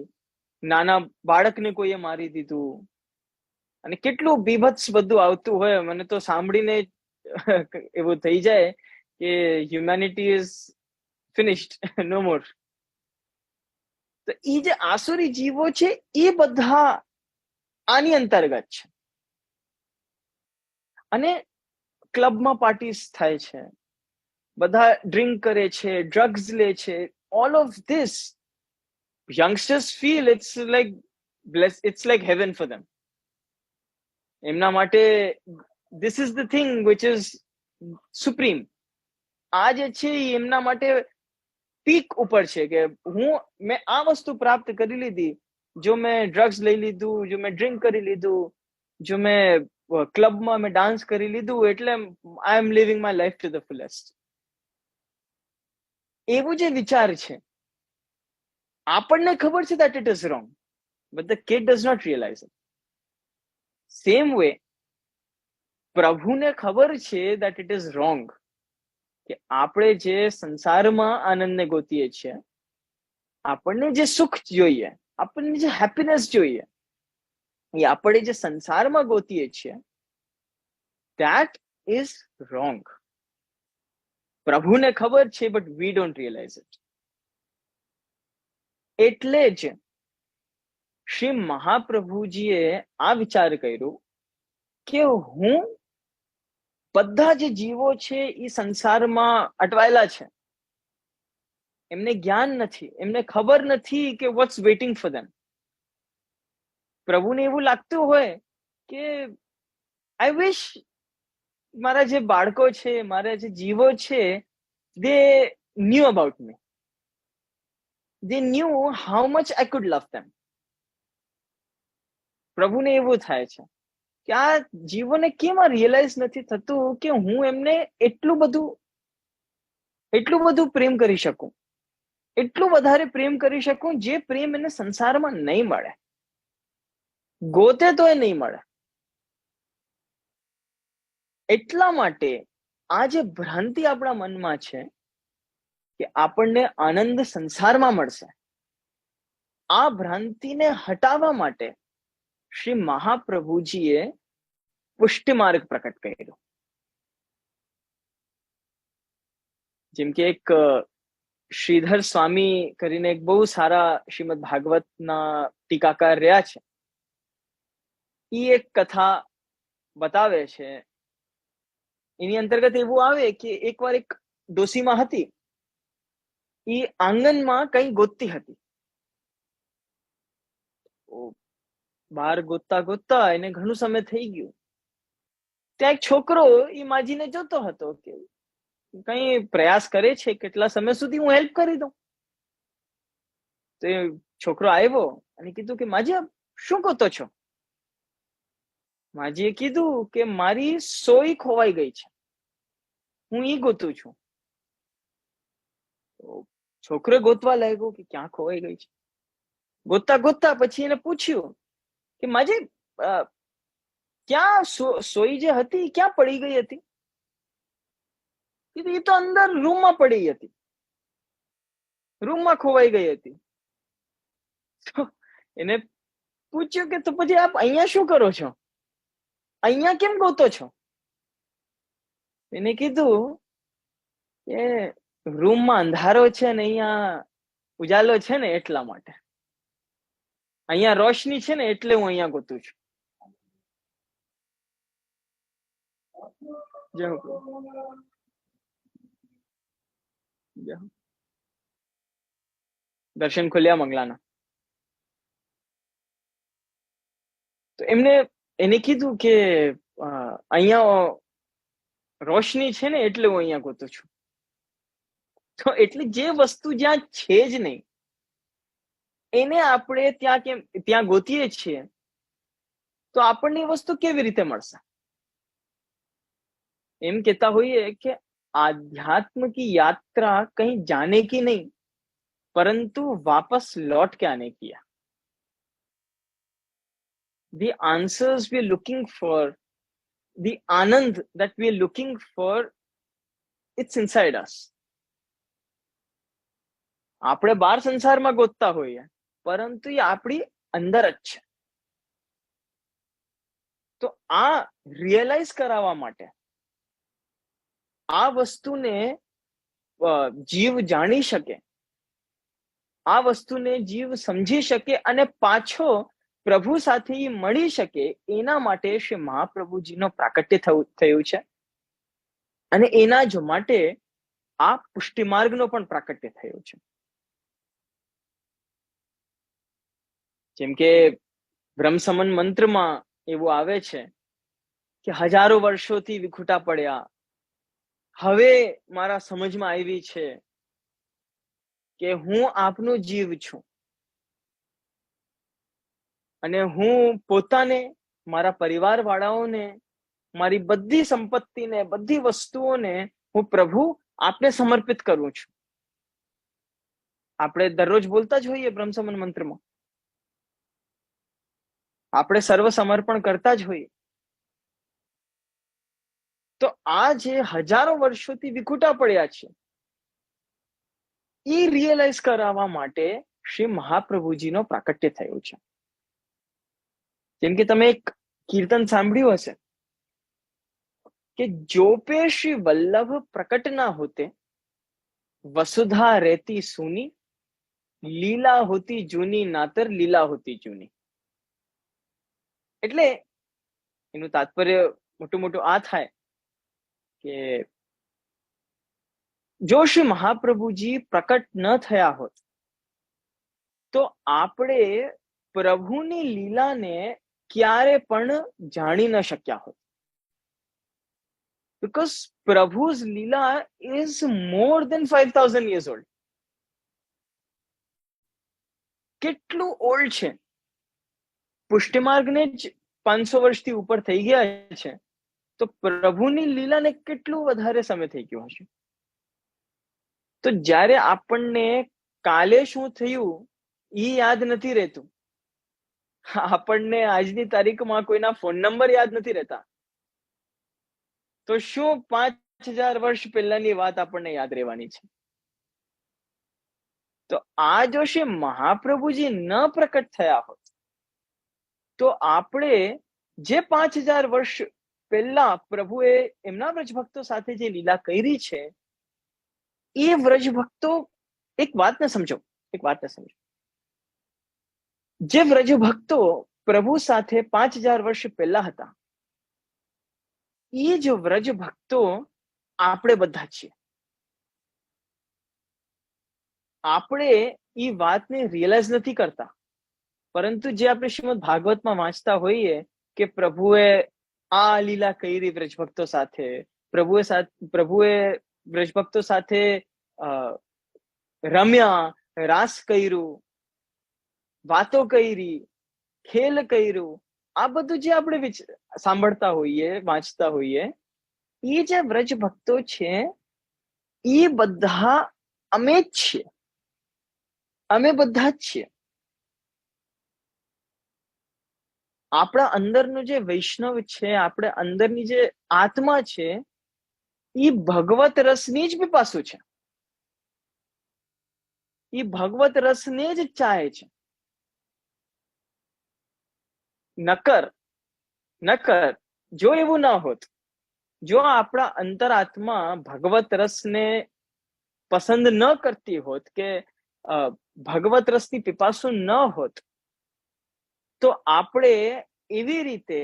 નાના બાળકને કોઈએ મારી દીધું, અને કેટલું બીભત્સ બધું આવતું હોય. મને તો સાંભળીને એવું થઈ જાય કે હ્યુમેનિટી ઇઝ ફિનિશ્ડ, નો મોર. તો એ જે આસુરી જીવો છે એ બધા આની અંતર્ગત છે. અને ક્લબમાં પાર્ટીસ થાય છે, બધા ડ્રિંક કરે છે, ડ્રગ્સ લે છે. All of this youngsters feel it's like heaven for them. એમના માટે this is the thing which is supreme. આ જે છે એમના માટે પીક ઉપર છે કે મેં આ વસ્તુ પ્રાપ્ત કરી લીધી. જો મેં ડ્રગ્સ લઈ લીધું, જો મેં ડ્રિંક કરી લીધું, જો મેં ક્લબમાં મેં ડાન્સ કરી લીધું, એટલે I am living my life to the fullest. એવું જે વિચાર છે, આપણને ખબર છે that it is wrong, but the kid does not realize it. Same way, પ્રભુને ખબર છે that it is wrong, કે આપણે જે સંસારમાં આનંદને ગોતીએ છીએ, આપણને જે સુખ જોઈએ, આપણને જે હેપીનેસ જોઈએ, એ આપણે જે સંસારમાં ગોતીએ છીએ, that is wrong. પ્રભુને ખબર છે, but we don't realize it. એટલે જ શ્રી મહાપ્રભુજીએ આ વિચાર કર્યો કે હું બધા જે જીવો છે એ સંસારમાં અટવાયેલા છે, એમને જ્ઞાન નથી, એમને ખબર નથી કે what's waiting for them. પ્રભુને એવું લાગતું હોય કે I wish મારા જે બાળકો છે, મારા જે જીવો છે, they knew about me. They knew how much I could love them. પ્રભુને એવું થાય છે કે આ જીવોને કેમ રિયલાઇઝ નથી થતું કે હું એમને એટલું બધું પ્રેમ કરી શકું, એટલું વધારે પ્રેમ કરી શકું જે પ્રેમ એને સંસારમાં નહીં મળે, ગોતે તો એ નહીં મળે. એટલા માટે આ જે ભ્રાંતિ આપણા મનમાં છે કે આપણને આનંદ સંસારમાં મળશે, આ ભ્રાંતિને હટાવવા માટે શ્રી મહાપ્રભુજીએ પુષ્ટિ માર્ગ પ્રકટ કર્યો. જેમ કે એક શ્રીધર સ્વામી કરીને એક બહુ સારા શ્રીમદ ભાગવતના ટીકાકાર રહ્યા છે. એ એક કથા બતાવે છે. એની અંતર્ગત એવું આવે કે એકવાર એક ડોસીમાં હતી, એ આંગણમાં કંઈ ગોતતી હતી. બહાર ગોતતા ગોતતા એને ઘણું સમય થઈ ગયું. ત્યાં એક છોકરો એ માજીને જોતો હતો કે કઈ પ્રયાસ કરે છે, કેટલા સમય સુધી હું હેલ્પ કરી દઉં. તો એ છોકરો આવ્યો અને કીધું કે માજી શું ગોતો છો? માજીએ કીધું કે મારી સોય ખોવાઈ ગઈ છે, હું ઈ ગોતું છું. છોકરો ગોતવા લાગ્યો કે ક્યાં ખોવાઈ ગઈ છે. ગોતતા ગોતતા પછી એને પૂછ્યું કે માજી ક્યાં સોય જે હતી ક્યાં પડી ગઈ હતી? કીધું એ તો અંદર રૂમમાં પડી હતી, રૂમમાં ખોવાઈ ગઈ હતી. એને પૂછ્યું કે તો પછી આપ અહીંયા શું કરો છો, અહીંયા કેમ ગોતો છો? એને કીધું કે રૂમમાં અંધારો છે ને અહીંયા ઉજાલો છે ને એટલા માટે, અહીંયા રોશની છે ને એટલે હું અહીંયા ગોતું છું. દર્શન ખુલ્યા મંગલાના. તો એને કીધું કે અહીંયા રોશની છે ને એટલે હું અહીંયા ગોતું છું. તો એટલે જે વસ્તુ જ્યાં છે જ નહીં એને આપણે ત્યાં ગોતીએ છીએ, તો આપણને એ વસ્તુ કેવી રીતે મળશે? એમ કહેતા હોઈએ કે आध्यात्म की यात्रा कहीं जाने की नहीं, परंतु वापस लौट के आने की है. The answers we are looking for, the anand that we are looking for, it's inside us. આપણે બહાર સંસારમાં ગોતતા હોઈએ, પરંતુ એ આપણી અંદર જ છે. તો આ રિયલાઇઝ કરાવવા માટે, આ વસ્તુને જીવ જાણી શકે, આ વસ્તુને જીવ સમજી શકે અને પાછો પ્રભુ સાથે મળી શકે, એના માટે શ્રી મહાપ્રભુજીનો પ્રાકટ્ય થયું છે. અને એના જ માટે આ પુષ્ટિ માર્ગનો પણ પ્રાકટ્ય થયો છે. જેમ કે બ્રહ્મસમન મંત્રમાં એવું આવે છે કે હજારો વર્ષોથી વિખૂટા પડ્યા, હવે મારા સમજમાં આવી છે કે હું આપનો જીવ છું અને હું પોતાને, મારા પરિવાર વાળાઓને, મારી બધી સંપત્તિને, બધી વસ્તુઓને હું પ્રભુ આપને સમર્પિત કરું છું. આપણે દરરોજ બોલતા જ હોઈએ બ્રહ્મસમન મંત્રમાં, આપણે સર્વ સમર્પણ કરતા જ હોઈએ. તો આ જે હજારો વર્ષોથી વિખૂટા પડ્યા છે, એ રિયલાઇઝ કરાવવા માટે શ્રી મહાપ્રભુજીનો પ્રાકટ્ય થયું છે. જેમ કે તમે એક કીર્તન સાંભળ્યું હશે કે જો પે શ્રી વલ્લભ પ્રકટ ના હોતે, વસુધા રહેતી સુની, લીલા હોતી જૂની, નાતર લીલા હોતી જૂની. એટલે એનું તાત્પર્ય મોટું આ થાય કે જો શ્રી મહાપ્રભુજી પ્રકટ ન થયા હોત તો આપણે પ્રભુની લીલાને ક્યારે પણ જાણી ન શક્યા હોત. Because Prabhu's Leela is more than 5,000 years old. કેટલું ઓલ્ડ છે! પુષ્ટિમાર્ગને જ 500 વર્ષથી ઉપર થઈ ગયા છે, તો પ્રભુની લીલાને કેટલું વધારે સમય થઈ ગયો હશે. તો જ્યારે આપણને કાલે શું થયું એ યાદ નથી રહેતું, આપણને આજની તારીખમાં કોઈના ફોન નંબર યાદ નથી રહેતા, તો શું 5000 વર્ષ પહેલાની વાત આપણને યાદ રહેવાની છે? તો આ જો શ્રી મહાપ્રભુજી ન પ્રકટ થયા હોત તો આપણે જે 5000 વર્ષ પહેલા પ્રભુએ એમના વ્રજભક્તો સાથે જે લીલા કરી છે, એ વ્રજભક્તો, એક વાત ને સમજો, જે વ્રજભક્તો પ્રભુ સાથે 5000 વર્ષ પહેલા હતા, એ જ વ્રજભક્તો આપણે બધા છીએ. આપણે એ વાતને રિયલાઇઝ નથી કરતા, પરંતુ જે આપણે શ્રીમદ ભાગવતમાં વાંચતા હોઈએ કે પ્રભુએ આ લીલા કરી વ્રજભક્તો સાથે, પ્રભુએ વ્રજભક્તો સાથે રમ્યા, રાસ કર્યું, વાતો કરી, ખેલ કર્યું, આ બધું જે આપણે સાંભળતા હોઈએ, વાંચતા હોઈએ, એ જે વ્રજભક્તો છે એ બધા અમે જ છીએ, અમે બધા જ છીએ. આપણા અંદરનું જે વૈષ્ણવ છે, આપણા અંદરની જે આત્મા છે, એ ભગવત રસની જ પીપાસુ છે, એ ભગવત રસને જ ચાહે છે. નકર જો એવું ના હોત, જો આપણા અંતરાત્મા ભગવત રસને પસંદ ન કરતી હોત, કે ભગવત રસની પીપાસુ ન હોત, તો આપણે એવી રીતે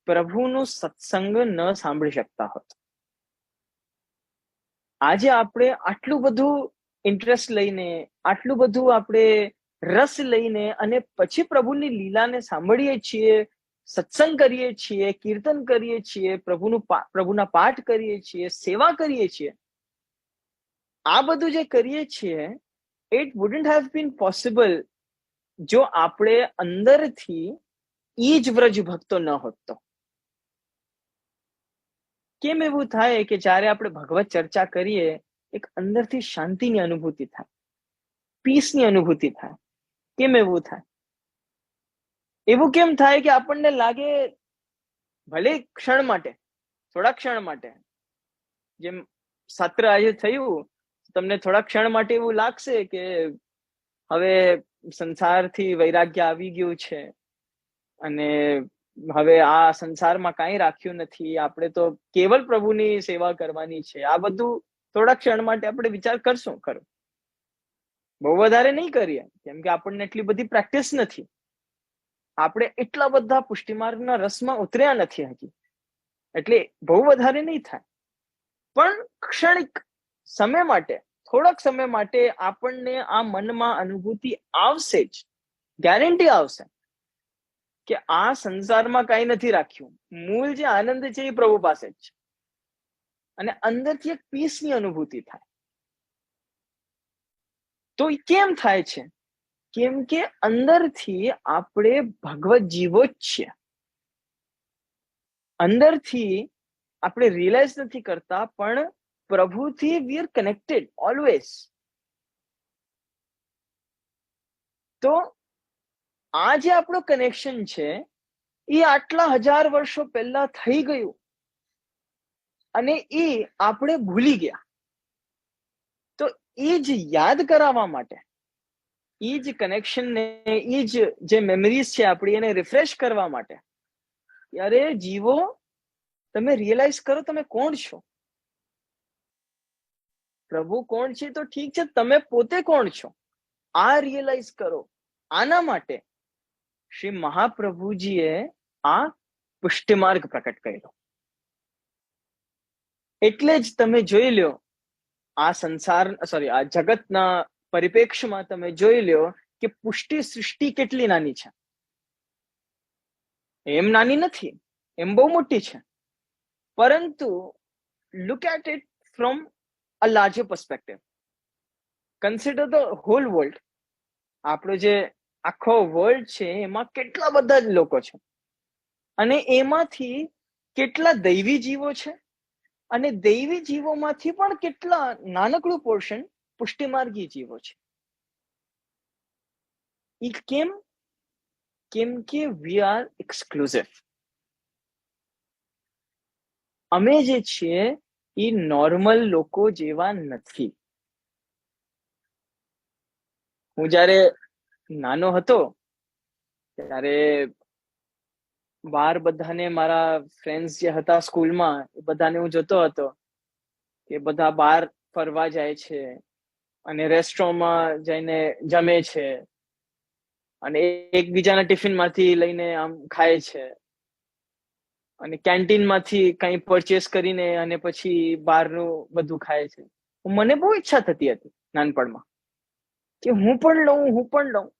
પ્રભુનું સત્સંગ ન સાંભળી શકતા હોત. આજે આપણે આટલું બધું ઇન્ટરેસ્ટ લઈને, આટલું બધું આપણે રસ લઈને અને પછી પ્રભુની લીલાને સાંભળીએ છીએ, સત્સંગ કરીએ છીએ, કીર્તન કરીએ છીએ, પ્રભુના પાઠ કરીએ છીએ, સેવા કરીએ છીએ, આ બધું જે કરીએ છીએ, it wouldn't have been possible જો આપણે અંદરથી ઈ જ વ્રજ ભક્તો ન હોત તો. કેમ એવું થાય કે જ્યારે આપણે ભગવત ચર્ચા કરીએ, એક અંદરથી શાંતિની અનુભૂતિ થાય, પીસની અનુભૂતિ થાય? કેમ એવું થાય? એવું કેમ થાય કે આપણને લાગે, ભલે ક્ષણ માટે, થોડા ક્ષણ માટે, જેમ સત્ર આજે થયું, તમને થોડા ક્ષણ માટે એવું લાગશે કે હવે સંસારથી વૈરાગ્ય આવી ગયું છે અને હવે આ સંસારમાં કાંઈ રાખ્યું નથી, આપણે તો કેવલ પ્રભુની સેવા કરવાની છે. આ બધું થોડા ક્ષણ માટે આપણે વિચાર કરશું ખરું, બહુ વધારે નહીં કરીએ, કેમ કે આપણને એટલી બધી પ્રેક્ટિસ નથી, આપણે એટલા બધા પુષ્ટિમાર્ગના રસમાં ઉતર્યા નથી હજી, એટલે બહુ વધારે નહીં થાય, પણ ક્ષણિક સમય માટે, થોડાક સમય માટે આપણને આ મનમાં અનુભૂતિ આવશે જ, ગેરંટી આવશે કે આ સંસારમાં કઈ નથી રાખ્યું, મૂળ જે આનંદ છે એ પ્રભુ પાસે જ છે, અને અંદરથી એક પીસની અનુભૂતિ થાય. તો એ કેમ થાય છે? કેમ કે અંદરથી આપણે ભગવત જીવો જ છીએ, અંદરથી આપણે રિયલાઇઝ નથી કરતા, પણ પ્રભુથી વી આર કનેક્ટેડ ઓલવેઝ. તો આ જે આપણું કનેક્શન છે એ આટલા હજાર વર્ષો પહેલા થઈ ગયું, અને એ આપણે ભૂલી ગયા. તો એ જ યાદ કરાવવા માટે, એ જ કનેક્શનને, એ જ જે મેમરીઝ છે આપણી, એને રિફ્રેશ કરવા માટે, અરે જીવો, તમે રિયલાઇઝ કરો તમે કોણ છો, પ્રભુ કોણ છે તો ઠીક છે, તમે પોતે કોણ છો આ રિયલાઇઝ કરો. આના માટે શ્રી મહાપ્રભુજીએ આ પુષ્ટિમાર્ગ પ્રકટ કર્યો. એટલે જ તમે જોઈ લો, આ સંસાર આ જગતના પરિપ્રેક્ષ્યમાં તમે જોઈ લો કે પુષ્ટિ સૃષ્ટિ કેટલી નાની છે. એમ નાની નથી, એમ બહુ મોટી છે, પરંતુ look at it from a larger perspective. Consider the whole world. આપણો જે આખો વર્લ્ડ છે એમાં કેટલા બધા જ લોકો છે, અને એમાંથી કેટલા દૈવી જીવો છે, અને દૈવી જીવોમાંથી પણ કેટલા નાનકડું પોર્શન પુષ્ટિમાર્ગી જીવો છે. એ કેમ? કેમ કે વી આર એક્સક્લુઝિવ. અમે જે છીએ એ નોર્મલ લોકો જેવા નથી. હું જ્યારે નાનો હતો ત્યારે બહાર બધાને, મારા ફ્રેન્ડ્સ જે હતા સ્કૂલમાં, એ બધાને હું જોતો હતો કે બધા બહાર ફરવા જાય છે, અને રેસ્ટોરન્ટમાં જઈને જમે છે, અને એકબીજાના ટિફિનમાંથી લઈને આમ ખાય છે, અને કેન્ટીનમાંથી કંઈ પરચેસ કરીને અને પછી બહારનું બધું ખાય છે. મને બહુ ઈચ્છા થતી હતી નાનપણમાં કે હું પણ લઉં.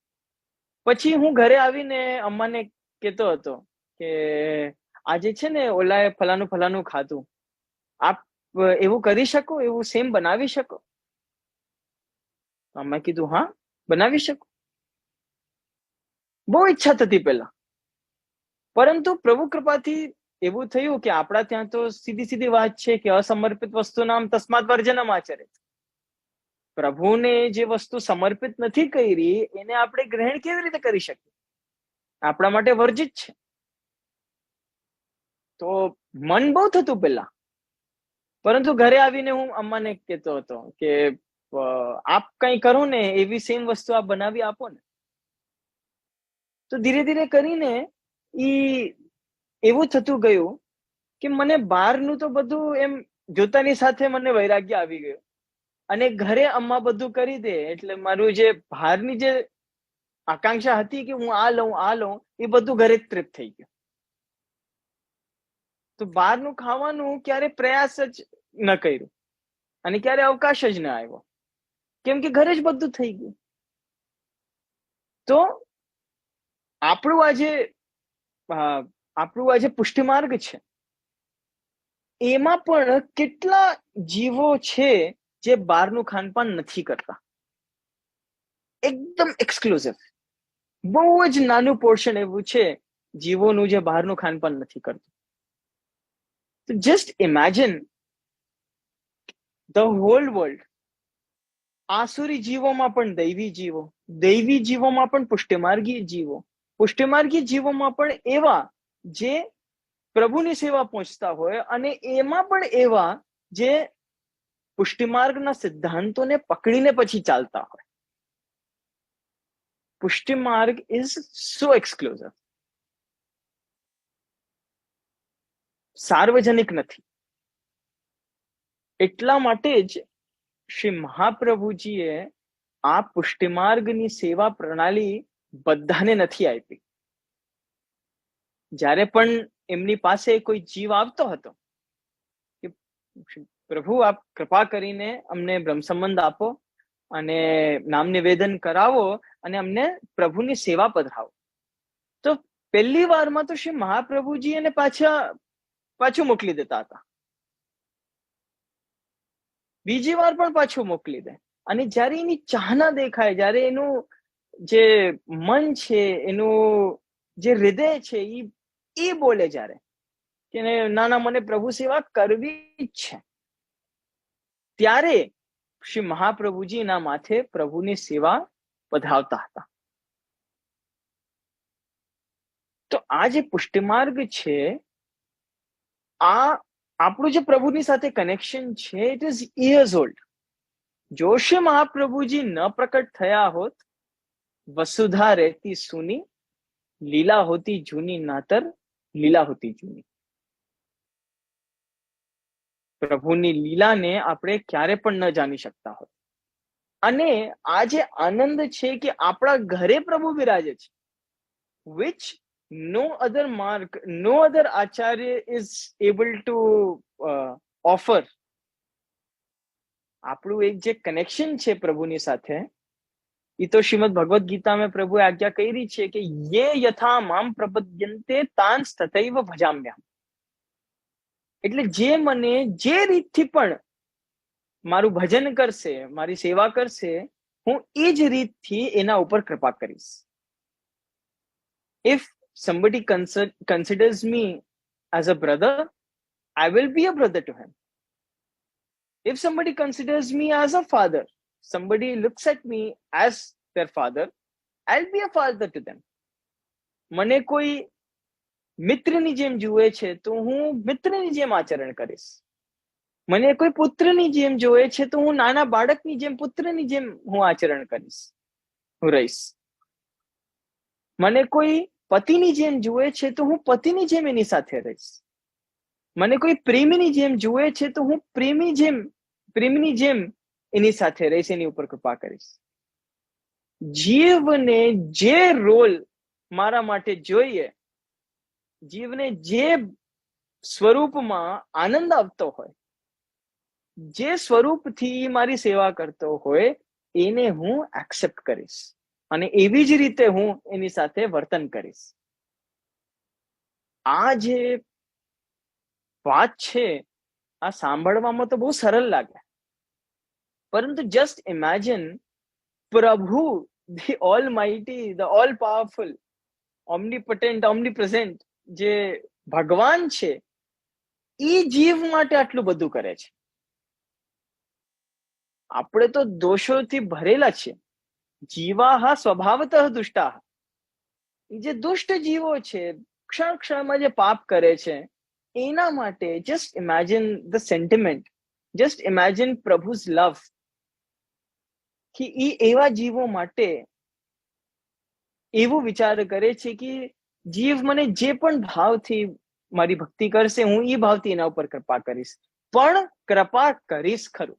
પછી હું ઘરે આવીને અમ્માને કહેતો હતો કે આજે છે ને ઓલાએ ફલાનું ખાધું, આપ એવું કરી શકો, એવું સેમ બનાવી શકો? અમ્માએ કીધું હા, બનાવી શકો. બહુ ઈચ્છા થતી પહેલા, પરંતુ પ્રભુ કૃપાથી એવું થયું કે આપણા ત્યાં તો સીધી વાત છે કે અસમર્પિત વસ્તુ નામ તસ્માત વર્જનમ આચરે. પ્રભુને જે વસ્તુ સમર્પિત નથી કરી એને આપણે ગ્રહણ કેવી રીતે કરી શકીએ? આપણા માટે વર્જિત છે. તો મન બહુ થતું પહેલા, પરંતુ ઘરે આવીને હું અમ્માને કહેતો હતો કે આપ કંઈ કરો ને, એવી સેમ વસ્તુ આપ બનાવી આપો ને. તો ધીરે ધીરે કરીને એવું થતું ગયું કે મને બહારનું તો બધું એમ જોતાની સાથે મને વૈરાગ્ય આવી ગયો, અને ઘરે અમ્મા બધું કરી દે એટલે મારું જે બહારની જે આકાંક્ષા હતી કે હું આ લઉં, એ બધું ઘરે જ તૃપ્ત થઈ ગયું. તો બહારનું ખાવાનું ક્યારે પ્રયાસ જ ન કર્યું, અને ક્યારે અવકાશ જ ન આવ્યો, કેમ કે ઘરે જ બધું થઈ ગયું. તો આપણું આ જે પુષ્ટિમાર્ગ છે એમાં પણ કેટલા જીવો છે જે બહારનું ખાનપાન નથી કરતા, એકદમ એક્સક્લુઝિવ. બહુ જ નાનું પોર્શન એવું છે જીવોનું જે બહારનું ખાનપાન નથી કરતું. તો just imagine the whole world. આસુરી જીવોમાં પણ દૈવી જીવો, દૈવી જીવોમાં પણ પુષ્ટિમાર્ગી જીવો, પુષ્ટિમાર્ગી જીવોમાં પણ એવા જે પ્રભુની સેવા પહોંચતા હોય, અને એમાં પણ એવા જે પુષ્ટિમાર્ગના સિદ્ધાંતોને પકડીને પછી ચાલતા હોય. Pushtimarg is so exclusive. સાર્વજનિક નથી, એટલા માટે જ શ્રી મહાપ્રભુજીએ આ પુષ્ટિમાર્ગની સેવા પ્રણાલી બધાને નથી આપી. જ્યારે પણ એમની પાસે કોઈ જીવ આવતો હતો કે પ્રભુ આપ કૃપા કરીને અમને બ્રહ્મ સંબંધ આપો અને નામ નિવેદન કરાવો અને અમને પ્રભુની સેવા પધરાવો, તો પહેલી વારમાં તો શ્રી મહાપ્રભુજી એને પાછું મોકલી દેતા હતા. બીજી વાર પણ પાછું મોકલી દે. અને જ્યારે એની ચાહના દેખાય, જ્યારે એનું જે મન છે, એનું જે હૃદય છે એ બોલે જ્યારે કે ના મને પ્રભુ સેવા કરવી જ છે, ત્યારે શ્રી મહાપ્રભુજી એના માથે પ્રભુની સેવા પધરાવતા હતા. તો આ જે પુષ્ટિમાર્ગ છે, આ આપણું જે પ્રભુની સાથે કનેક્શન છે, ઇટ ઇઝ યર્સ ઓલ્ડ. જો શ્રી મહાપ્રભુજી ન પ્રકટ થયા હોત, વસુધા રહેતી સુની, લીલા હોતી જૂની નાતર, લીલા હોતી જૂની. પ્રભુની લીલાને આપણે ક્યારે પણ ન જાણી શકતા હોત. અને આ જે આનંદ છે કે આપણા ઘરે પ્રભુ બિરાજે છે, which no other mark, no other acharya is able to offer. આપણું એક જે કનેક્શન છે પ્રભુની સાથે, એ તો શ્રીમદ ભગવદ ગીતામાં પ્રભુએ આજ્ઞા કરી છે કે યે યથા મામ પ્રપદ્યન્તે તાન તથૈવ ભજામ્યહમ. એટલે જે મને જે રીતથી પણ મારું ભજન કરશે, મારી સેવા કરશે, હું એ જ રીતથી એના ઉપર કૃપા કરીશ. If somebody considers me as a brother, I will be a brother to him. If somebody considers me as a father, somebody looks at me as their father, I'll be a father to them. મને કોઈ મિત્રની જેમ જુએ છે તો હું મિત્રની જેમ આચરણ કરીશ. મને કોઈ પુત્રની જેમ જોવે છે તો હું નાના બાળકની જેમ, પુત્રની જેમ હું આચરણ કરીશ, હું રહીશ. મને કોઈ પતિની જેમ જુએ છે તો હું પતિની જેમ એની સાથે રહીશ. મને કોઈ પ્રેમીની જેમ જુએ છે તો હું પ્રેમીની જેમ એની સાથે રહીશ, એની ઉપર કૃપા કરીશ. જીવને જે રોલ મારા માટે જોઈએ, જીવને જે સ્વરૂપમાં આનંદ આવતો હોય, જે સ્વરૂપથી મારી સેવા કરતો હોય, એને હું એક્સેપ્ટ કરીશ અને એવી જ રીતે હું એની સાથે વર્તન કરીશ. આ જે વાત છે, આ સાંભળવામાં તો બહુ સરળ લાગે, પરંતુ just imagine Prabhu, the almighty, the all powerful, omnipotent, omnipresent જે ભગવાન છે, એ જીવ માટે આટલું બધું કરે છે. આપણે તો દોષોથી ભરેલા છીએ. જીવાહ સ્વભાવતઃ દુષ્ટાહ. એ જે દુષ્ટ જીવો છે, ક્ષણ ક્ષણમાં જે પાપ કરે છે, એના માટે just imagine the sentiment, just imagine Prabhu's love, કે એ એવા જીવો માટે એવું વિચાર કરે છે કે જીવ મને જે પણ ભાવથી મારી ભક્તિ કરશે, હું એ ભાવથી એના ઉપર કૃપા કરીશ, પણ કૃપા કરીશ ખરું.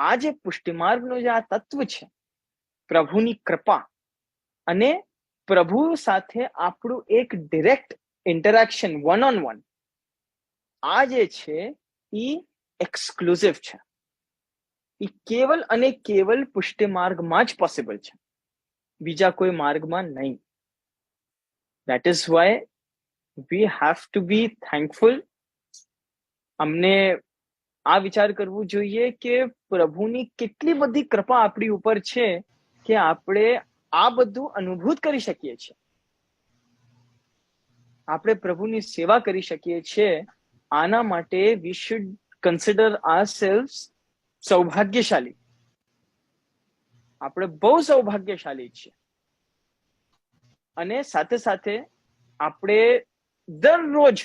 આ જે પુષ્ટિમાર્ગનો જે આ તત્વ છે, પ્રભુની કૃપા અને પ્રભુ સાથે આપણું એક direct interaction, one on one, આ જે છે એ એક્સક્લુઝિવ છે. એ કેવલ અને કેવલ પુષ્ટિમાર્ગમાં જ પોસિબલ છે, બીજા કોઈ માર્ગમાં નહીં. That is why we have to be thankful. અમને આ વિચાર કરવું જોઈએ કે પ્રભુની કેટલી બધી કૃપા આપણી ઉપર છે કે આપણે આ બધું અનુભૂત કરી શકીએ છીએ, આપણે પ્રભુની સેવા કરી શકીએ છીએ. આના માટે we should consider ourselves સૌભાગ્યશાળી. આપણે બહુ સૌભાગ્યશાળી છીએ. અને સાથે સાથે આપણે દરરોજ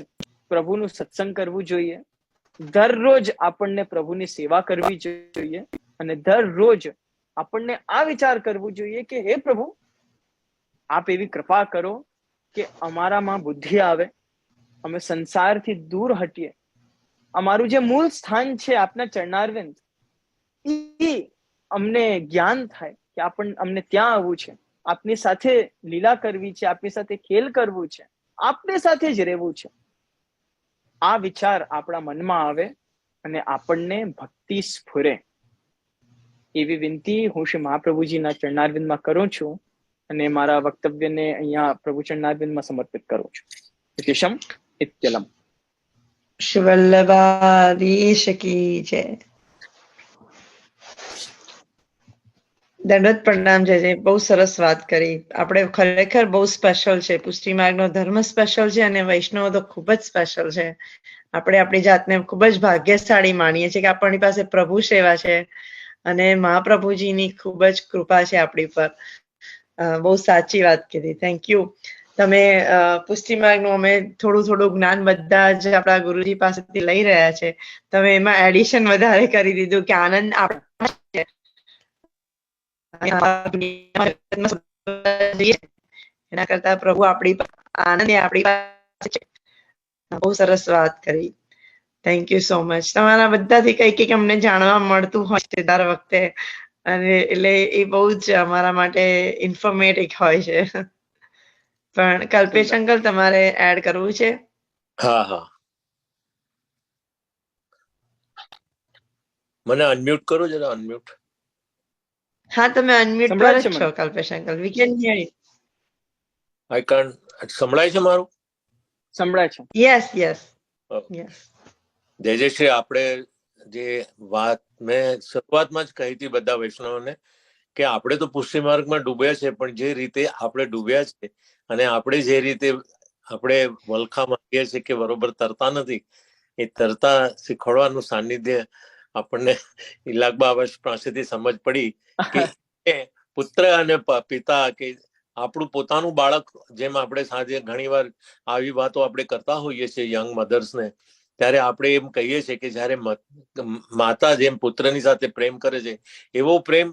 પ્રભુનું સત્સંગ કરવું જોઈએ, દરરોજ આપણને પ્રભુની સેવા કરવી જોઈએ, અને દરરોજ આપણને આ વિચાર કરવું જોઈએ કે હે પ્રભુ, આપ એવી કૃપા કરો કે અમારામાં બુદ્ધિ આવે, અમે સંસારથી દૂર હટીએ, અમારું જે મૂળ સ્થાન છે આપના ચરણારવિંદ, એ અમને જ્ઞાન થાય કે અમને ત્યાં આવવું છે, આપની સાથે લીલા કરવી છે, આપની સાથે ખેલ કરવું છે, આપની સાથે જ રહેવું છે. આ વિચાર આપણા મનમાં આવે અને આપણને ભક્તિ સ્ફુરે. એવી વિનંતી હું શ્રી મહાપ્રભુજીના ચરણારવિંદમાં કરું છું અને મારા વક્તવ્યને અહીંયા પ્રભુ ચરણારવિંદમાં સમર્પિત કરું છું. ઇતિશમ ઇત્યલમ. શ્રી વલ્લભાધીશ કી જય. દંડવત પ્રણામ જય. બહુ સરસ વાત કરી. આપણે ખરેખર બહુ સ્પેશિયલ છે. પુષ્ટિ માર્ગનો ધર્મ સ્પેશિયલ છે અને વૈષ્ણવ તો ખૂબ જ સ્પેશિયલ છે. આપણે આપણી જાતને ખૂબ જ ભાગ્યશાળી માનીએ છીએ કે આપણી પાસે પ્રભુ સેવા છે અને મહાપ્રભુજીની ખૂબ જ કૃપા છે આપણી પર. બહુ સાચી વાત કીધી. Thank you. તમે પુષ્ટિ માર્ગનું અમે થોડું જ્ઞાન બધા જ આપણા ગુરુજી પાસેથી લઈ રહ્યા છે. તમે એમાં એડિશન વધારે કરી દીધું કે આનંદ એના કરતા પ્રભુ આપણી આનંદ આપણી પાસે છે. બહુ સરસ વાત કરી. Thank you so much. તમારા બધાથી કંઈક અમને જાણવા મળતું હોય છે દર વખતે, અને એટલે એ બહુ જ અમારા માટે ઇન્ફોર્મેટિવ હોય છે. પણ કલ્પેશ અંકલ તમારે એડ કરવું છે? હા હા, મને અનમ્યુટ કરો જરા. અનમ્યુટ. હા, તમે અનમ્યુટ પર જ છો Kalpesh uncle. We can hear you. I can. સંભળાય છે મારું? સંભળાય છે. Yes yes yes. જય શ્રી. આપણે જે વાત મેં શરૂઆતમાં જ કહી હતી બધા વૈષ્ણવોને કે આપણે તો પુષ્ટિ માર્ગમાં ડૂબ્યા છે, પણ જે રીતે આપણે ડૂબ્યા છે અને આપણે જે રીતે આપણે વલખા માંગીએ છીએ કે બરોબર તરતા નથી, એ તરતા શીખવાડવાનું સાનિધ્ય આપણને ઇલાકબા પાસેથી સમજ પડી કે પુત્ર અને પિતા કે આપણું પોતાનું બાળક, જેમ આપણે સાંજે ઘણીવાર આવી વાતો આપણે કરતા હોઈએ છીએ યંગ મધર્સને, ત્યારે આપણે એમ કહીએ છીએ કે જ્યારે માતા જેમ પુત્રની સાથે પ્રેમ કરે છે એવો પ્રેમ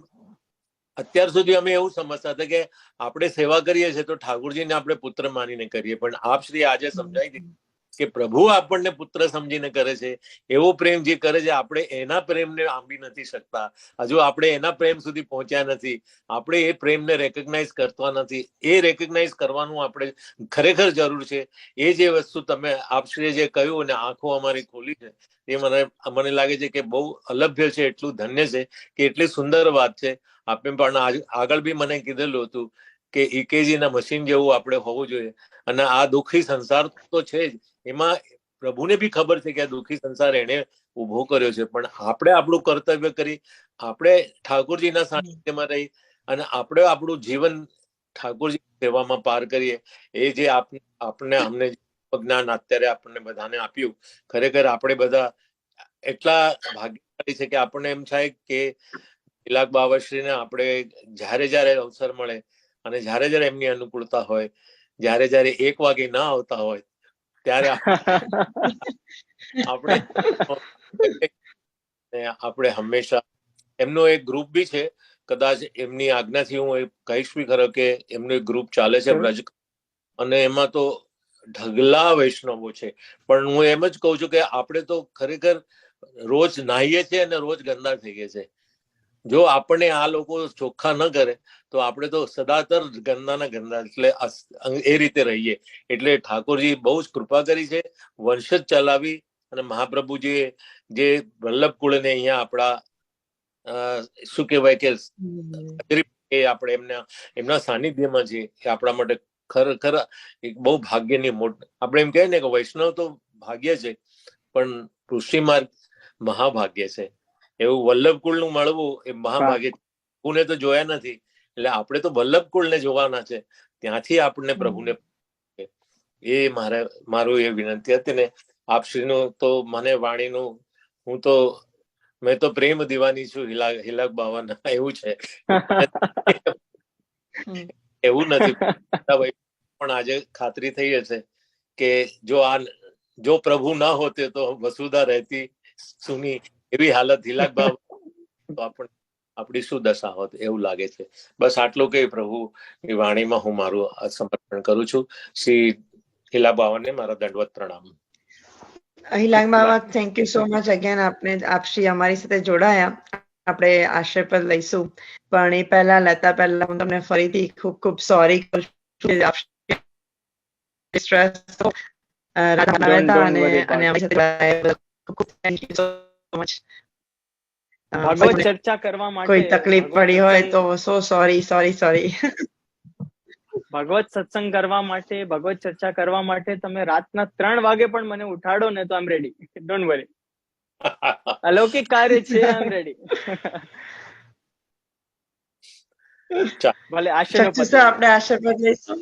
અત્યાર સુધી અમે એવું સમજતા હતા કે આપણે સેવા કરીએ છીએ તો ઠાકોરજીને આપણે પુત્ર માનીને કરીએ, પણ આપ શ્રી આજે સમજાઈ દીધું કે પ્રભુ આપણને પુત્ર સમજીને કરે છે. એવો પ્રેમ જે કરે છે આપણે એના પ્રેમને આંબી નથી શકતા. હજુ આપણે એના પ્રેમ સુધી પહોંચ્યા નથી. આપણે એ પ્રેમને રેકગ્નાઇઝ કરતા નથી. એ રેકગ્નાઇઝ કરવાનું આપણે ખરેખર જરૂર છે. એ જે વસ્તુ તમે આપશ્રીએ જે કહ્યું અને આંખો અમારી ખોલી છે, એ મને લાગે છે કે બહુ અલભ્ય છે, એટલું ધન્ય છે કે એટલી સુંદર વાત છે. આપણે પણ આગળ બી મને કીધેલું હતું કે ઇકેજી ના મશીન જેવું આપણે હોવું જોઈએ. અને આ દુઃખી સંસાર તો છે જ, એમાં પ્રભુને બી ખબર છે કે આ દુઃખી સંસાર એને ઉભો કર્યો છે, પણ આપણે આપણું કર્તવ્ય કરી, આપણે ઠાકોરજીના સાનિધ્યમાં રહી અને આપણે આપણું જીવન ઠાકોરજી સેવામાં પાર કરીએ. એ જે અમને જ્ઞાન અત્યારે આપણને બધાને આપ્યું, ખરેખર આપણે બધા એટલા ભાગ્યશાળી છે કે આપણને એમ થાય કે ઇલાક બાબાશ્રીને આપણે જ્યારે અવસર મળે અને જ્યારે એમની અનુકૂળતા હોય, જ્યારે 1 વાગે ના આવતા હોય ત્યારે આપણે હંમેશા એમનો એક ગ્રુપ બી છે. કદાચ એમની આજ્ઞાથી હું કહીશ બી ખરો કે એમનો એક ગ્રુપ ચાલે છે બ્રજ, અને એમાં તો ઢગલા વૈષ્ણવો છે. પણ હું એમ જ કહું છું કે આપણે તો ખરેખર રોજ નાહીએ છીએ અને રોજ ગંદા થઈએ છીએ. જો આપણને આ લોકો ચોખ્ખા ન કરે તો આપણે તો સદાતર ગંદાના ગંદા, એટલે એ રીતે રહીએ. એટલે ઠાકોરજી બહુ જ કૃપા કરી છે, વંશ ચલાવી, અને મહાપ્રભુજીએ જે વલ્લભ કુળને અહીંયા આપણા શું કહેવાય કે આપણે એમના સાનિધ્યમાં છે, એ આપણા માટે ખરેખર એક બહુ ભાગ્યની આપણે એમ કહે ને કે વૈષ્ણવ તો ભાગ્ય છે, પણ પુષ્ટિ માર્ગ મહાભાગ્ય છે. એવું વલ્લભ કુળનું મળવું એ મહાભાગ્ય. પ્રભુને તો જોયા નથી, એટલે આપણે તો વલ્લભ કુળને જોવાના છે. ત્યાંથી આપણને પ્રભુને, એ મારું એ વિનંતી હતી ને આપશ્રીનું તો મને વાણીનું, મેં તો પ્રેમ દીવાની છું હિલાક બાવાના, એવું છે. એવું નથી પણ આજે ખાતરી થઈ હશે કે જો પ્રભુ ના હોતે તો વસુધા રહેતી સુની, એવી હાલત હિલાક બાવા તો આપણી શું દશા હોત, એવું લાગે છે. બસ આટલું કે પ્રભુ ની વાણીમાં હું મારું સમર્પણ કરું છું. શ્રી હિલા બાવાને મારા દંડવત પ્રણામ. અહિલાંગ બાબા, thank you so much again. આપશ્રી અમારી સાથે જોડાયા. આપણે આશીર્વાદ લઈશું, પણ એ પહેલા લેતા પહેલા હું તમને ફરીથી ખૂબ ખૂબ સોરી કરું છું. ભાગવત ચર્ચા કરવા માટે કોઈ તકલીફ પડી હોય તો સો સોરી સોરી સોરી. ભગવત સત્સંગ કરવા માટે, ભગવત ચર્ચા કરવા માટે તમે રાતના 3 વાગે પણ મને ઉઠાડો ને તો આઈ એમ રેડી. Don't worry. અલૌકિક કાર્ય છે, આઈ એમ રેડી. ભલે આશીર્વાદ આપણે આશીર્વાદ લઈશું.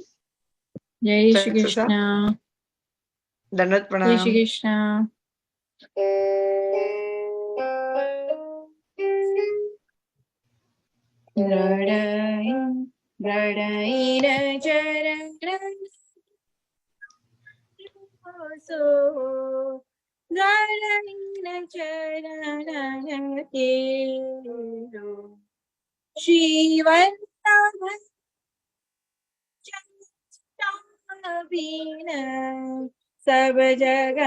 જય શ્રી કૃષ્ણ. દંડવત જય પ્રણામ. શ્રી કૃષ્ણ. सब जग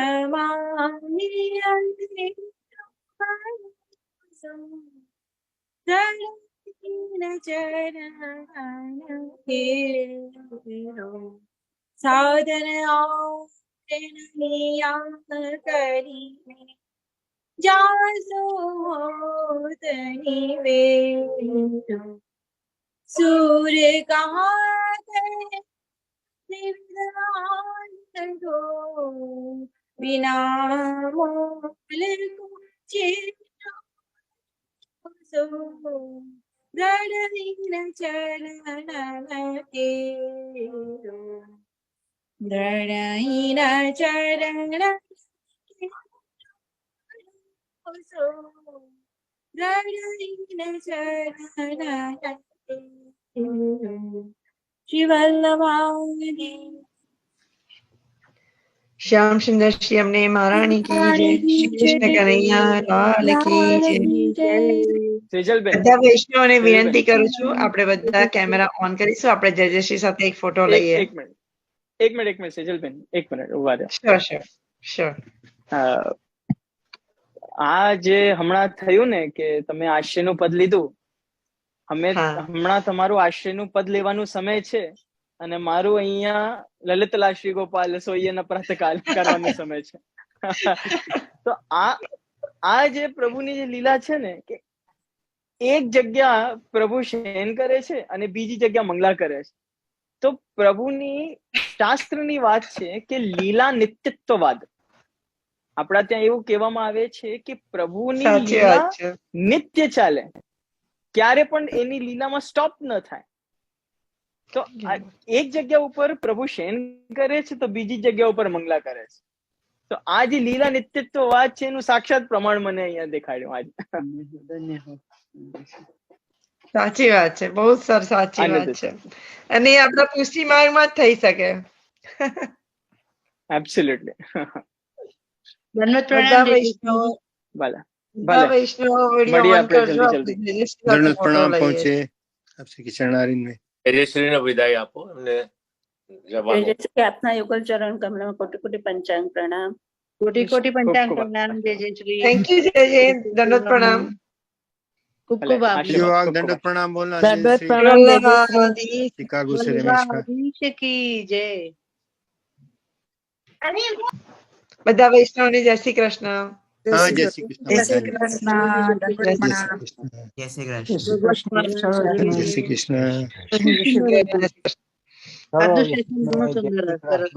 साधन करी जासो सूर्य कहाँ बिना मोल दृढ़ चरण श्री वल्लभानी શ્યામ સુંદર શ્રી અમને મહારાણી કી જય. શ્રી કૃષ્ણ કનૈયા લાલ કી જય. સેજલબેન, બધા વૈષ્ણવોને વિનંતી કરું છું, આપણે બધા કેમેરા ઓન કરીશું. આપણે જયજયશ્રી સાથે એક ફોટો લઈએ. એક મિનિટ સેજલબેન, એક મિનિટ ઉભા રહો. Sure sure sure. આ જે હમણાં થયું ને કે તમે આશ્રયનું પદ લીધું, હમણાં તમારું આશ્રયનું પદ લેવાનું સમય છે અને મારું અહીંયા લલિતલા શ્રી ગોપાલ સોયના પ્રાતકાલ કરવાનો સમય છે. તો આ જે પ્રભુની જે લીલા છે ને, કે એક જગ્યા પ્રભુ શયન કરે છે અને બીજી જગ્યા મંગલા કરે છે. તો પ્રભુની શાસ્ત્રની વાત છે કે લીલા નિત્યત્વવાદ. આપણા ત્યાં એવું કહેવામાં આવે છે કે પ્રભુની લીલા નિત્ય ચાલે, ક્યારે પણ એની લીલામાં સ્ટોપ ન થાય. તો એક જગ્યા ઉપર પ્રભુ શયન કરે છે તો બીજી જગ્યા ઉપર મંગલા કરે છે. તો આ જે લીલા નિત્યત્વ વાત છે એનું સાક્ષાત પ્રમાણ મને અહીંયા દેખાડ્યું આજે. સાચી વાત છે, બહુ સરસ સાચી વાત છે. અને એ આપણા પુષ્ટિ માર્ગમાં જ થઈ શકે. એબ્સોલ્યુટલી. બધા વૈષ્ણવો ભલે વૈષ્ણવો વિડીયો મળીએ ઓન આપણે કરજો. જલ્દી પ્રણામ પહોંચે આપ શ્રી કિશનારીન में તેજશ્રીને વિદાય આપો. એમને જવાનું. तेजस्वी अपना युगल चरण कमल में कोटि कोटि पंचांग प्रणाम. कोटि कोटि पंचांग खूब प्रणाम जय जय श्री. થેન્ક યુ જય જય. દંડવત પ્રણામ. खूब खूब युवाग दंडवत प्रणाम बोलना दंडवत श्री प्रणाम शिकागो से रमेश का की जय. બધા વૈષ્ણવને જય શ્રી કૃષ્ણ. हाँ जय श्री कृष्ण જય શ્રી કૃષ્ણ. દંડવત जय પ્રણામ. श्री कृष्ण જય શ્રી કૃષ્ણ. जय श्री कृष्ण આજનું સેશન ઘણું સુંદર હતું.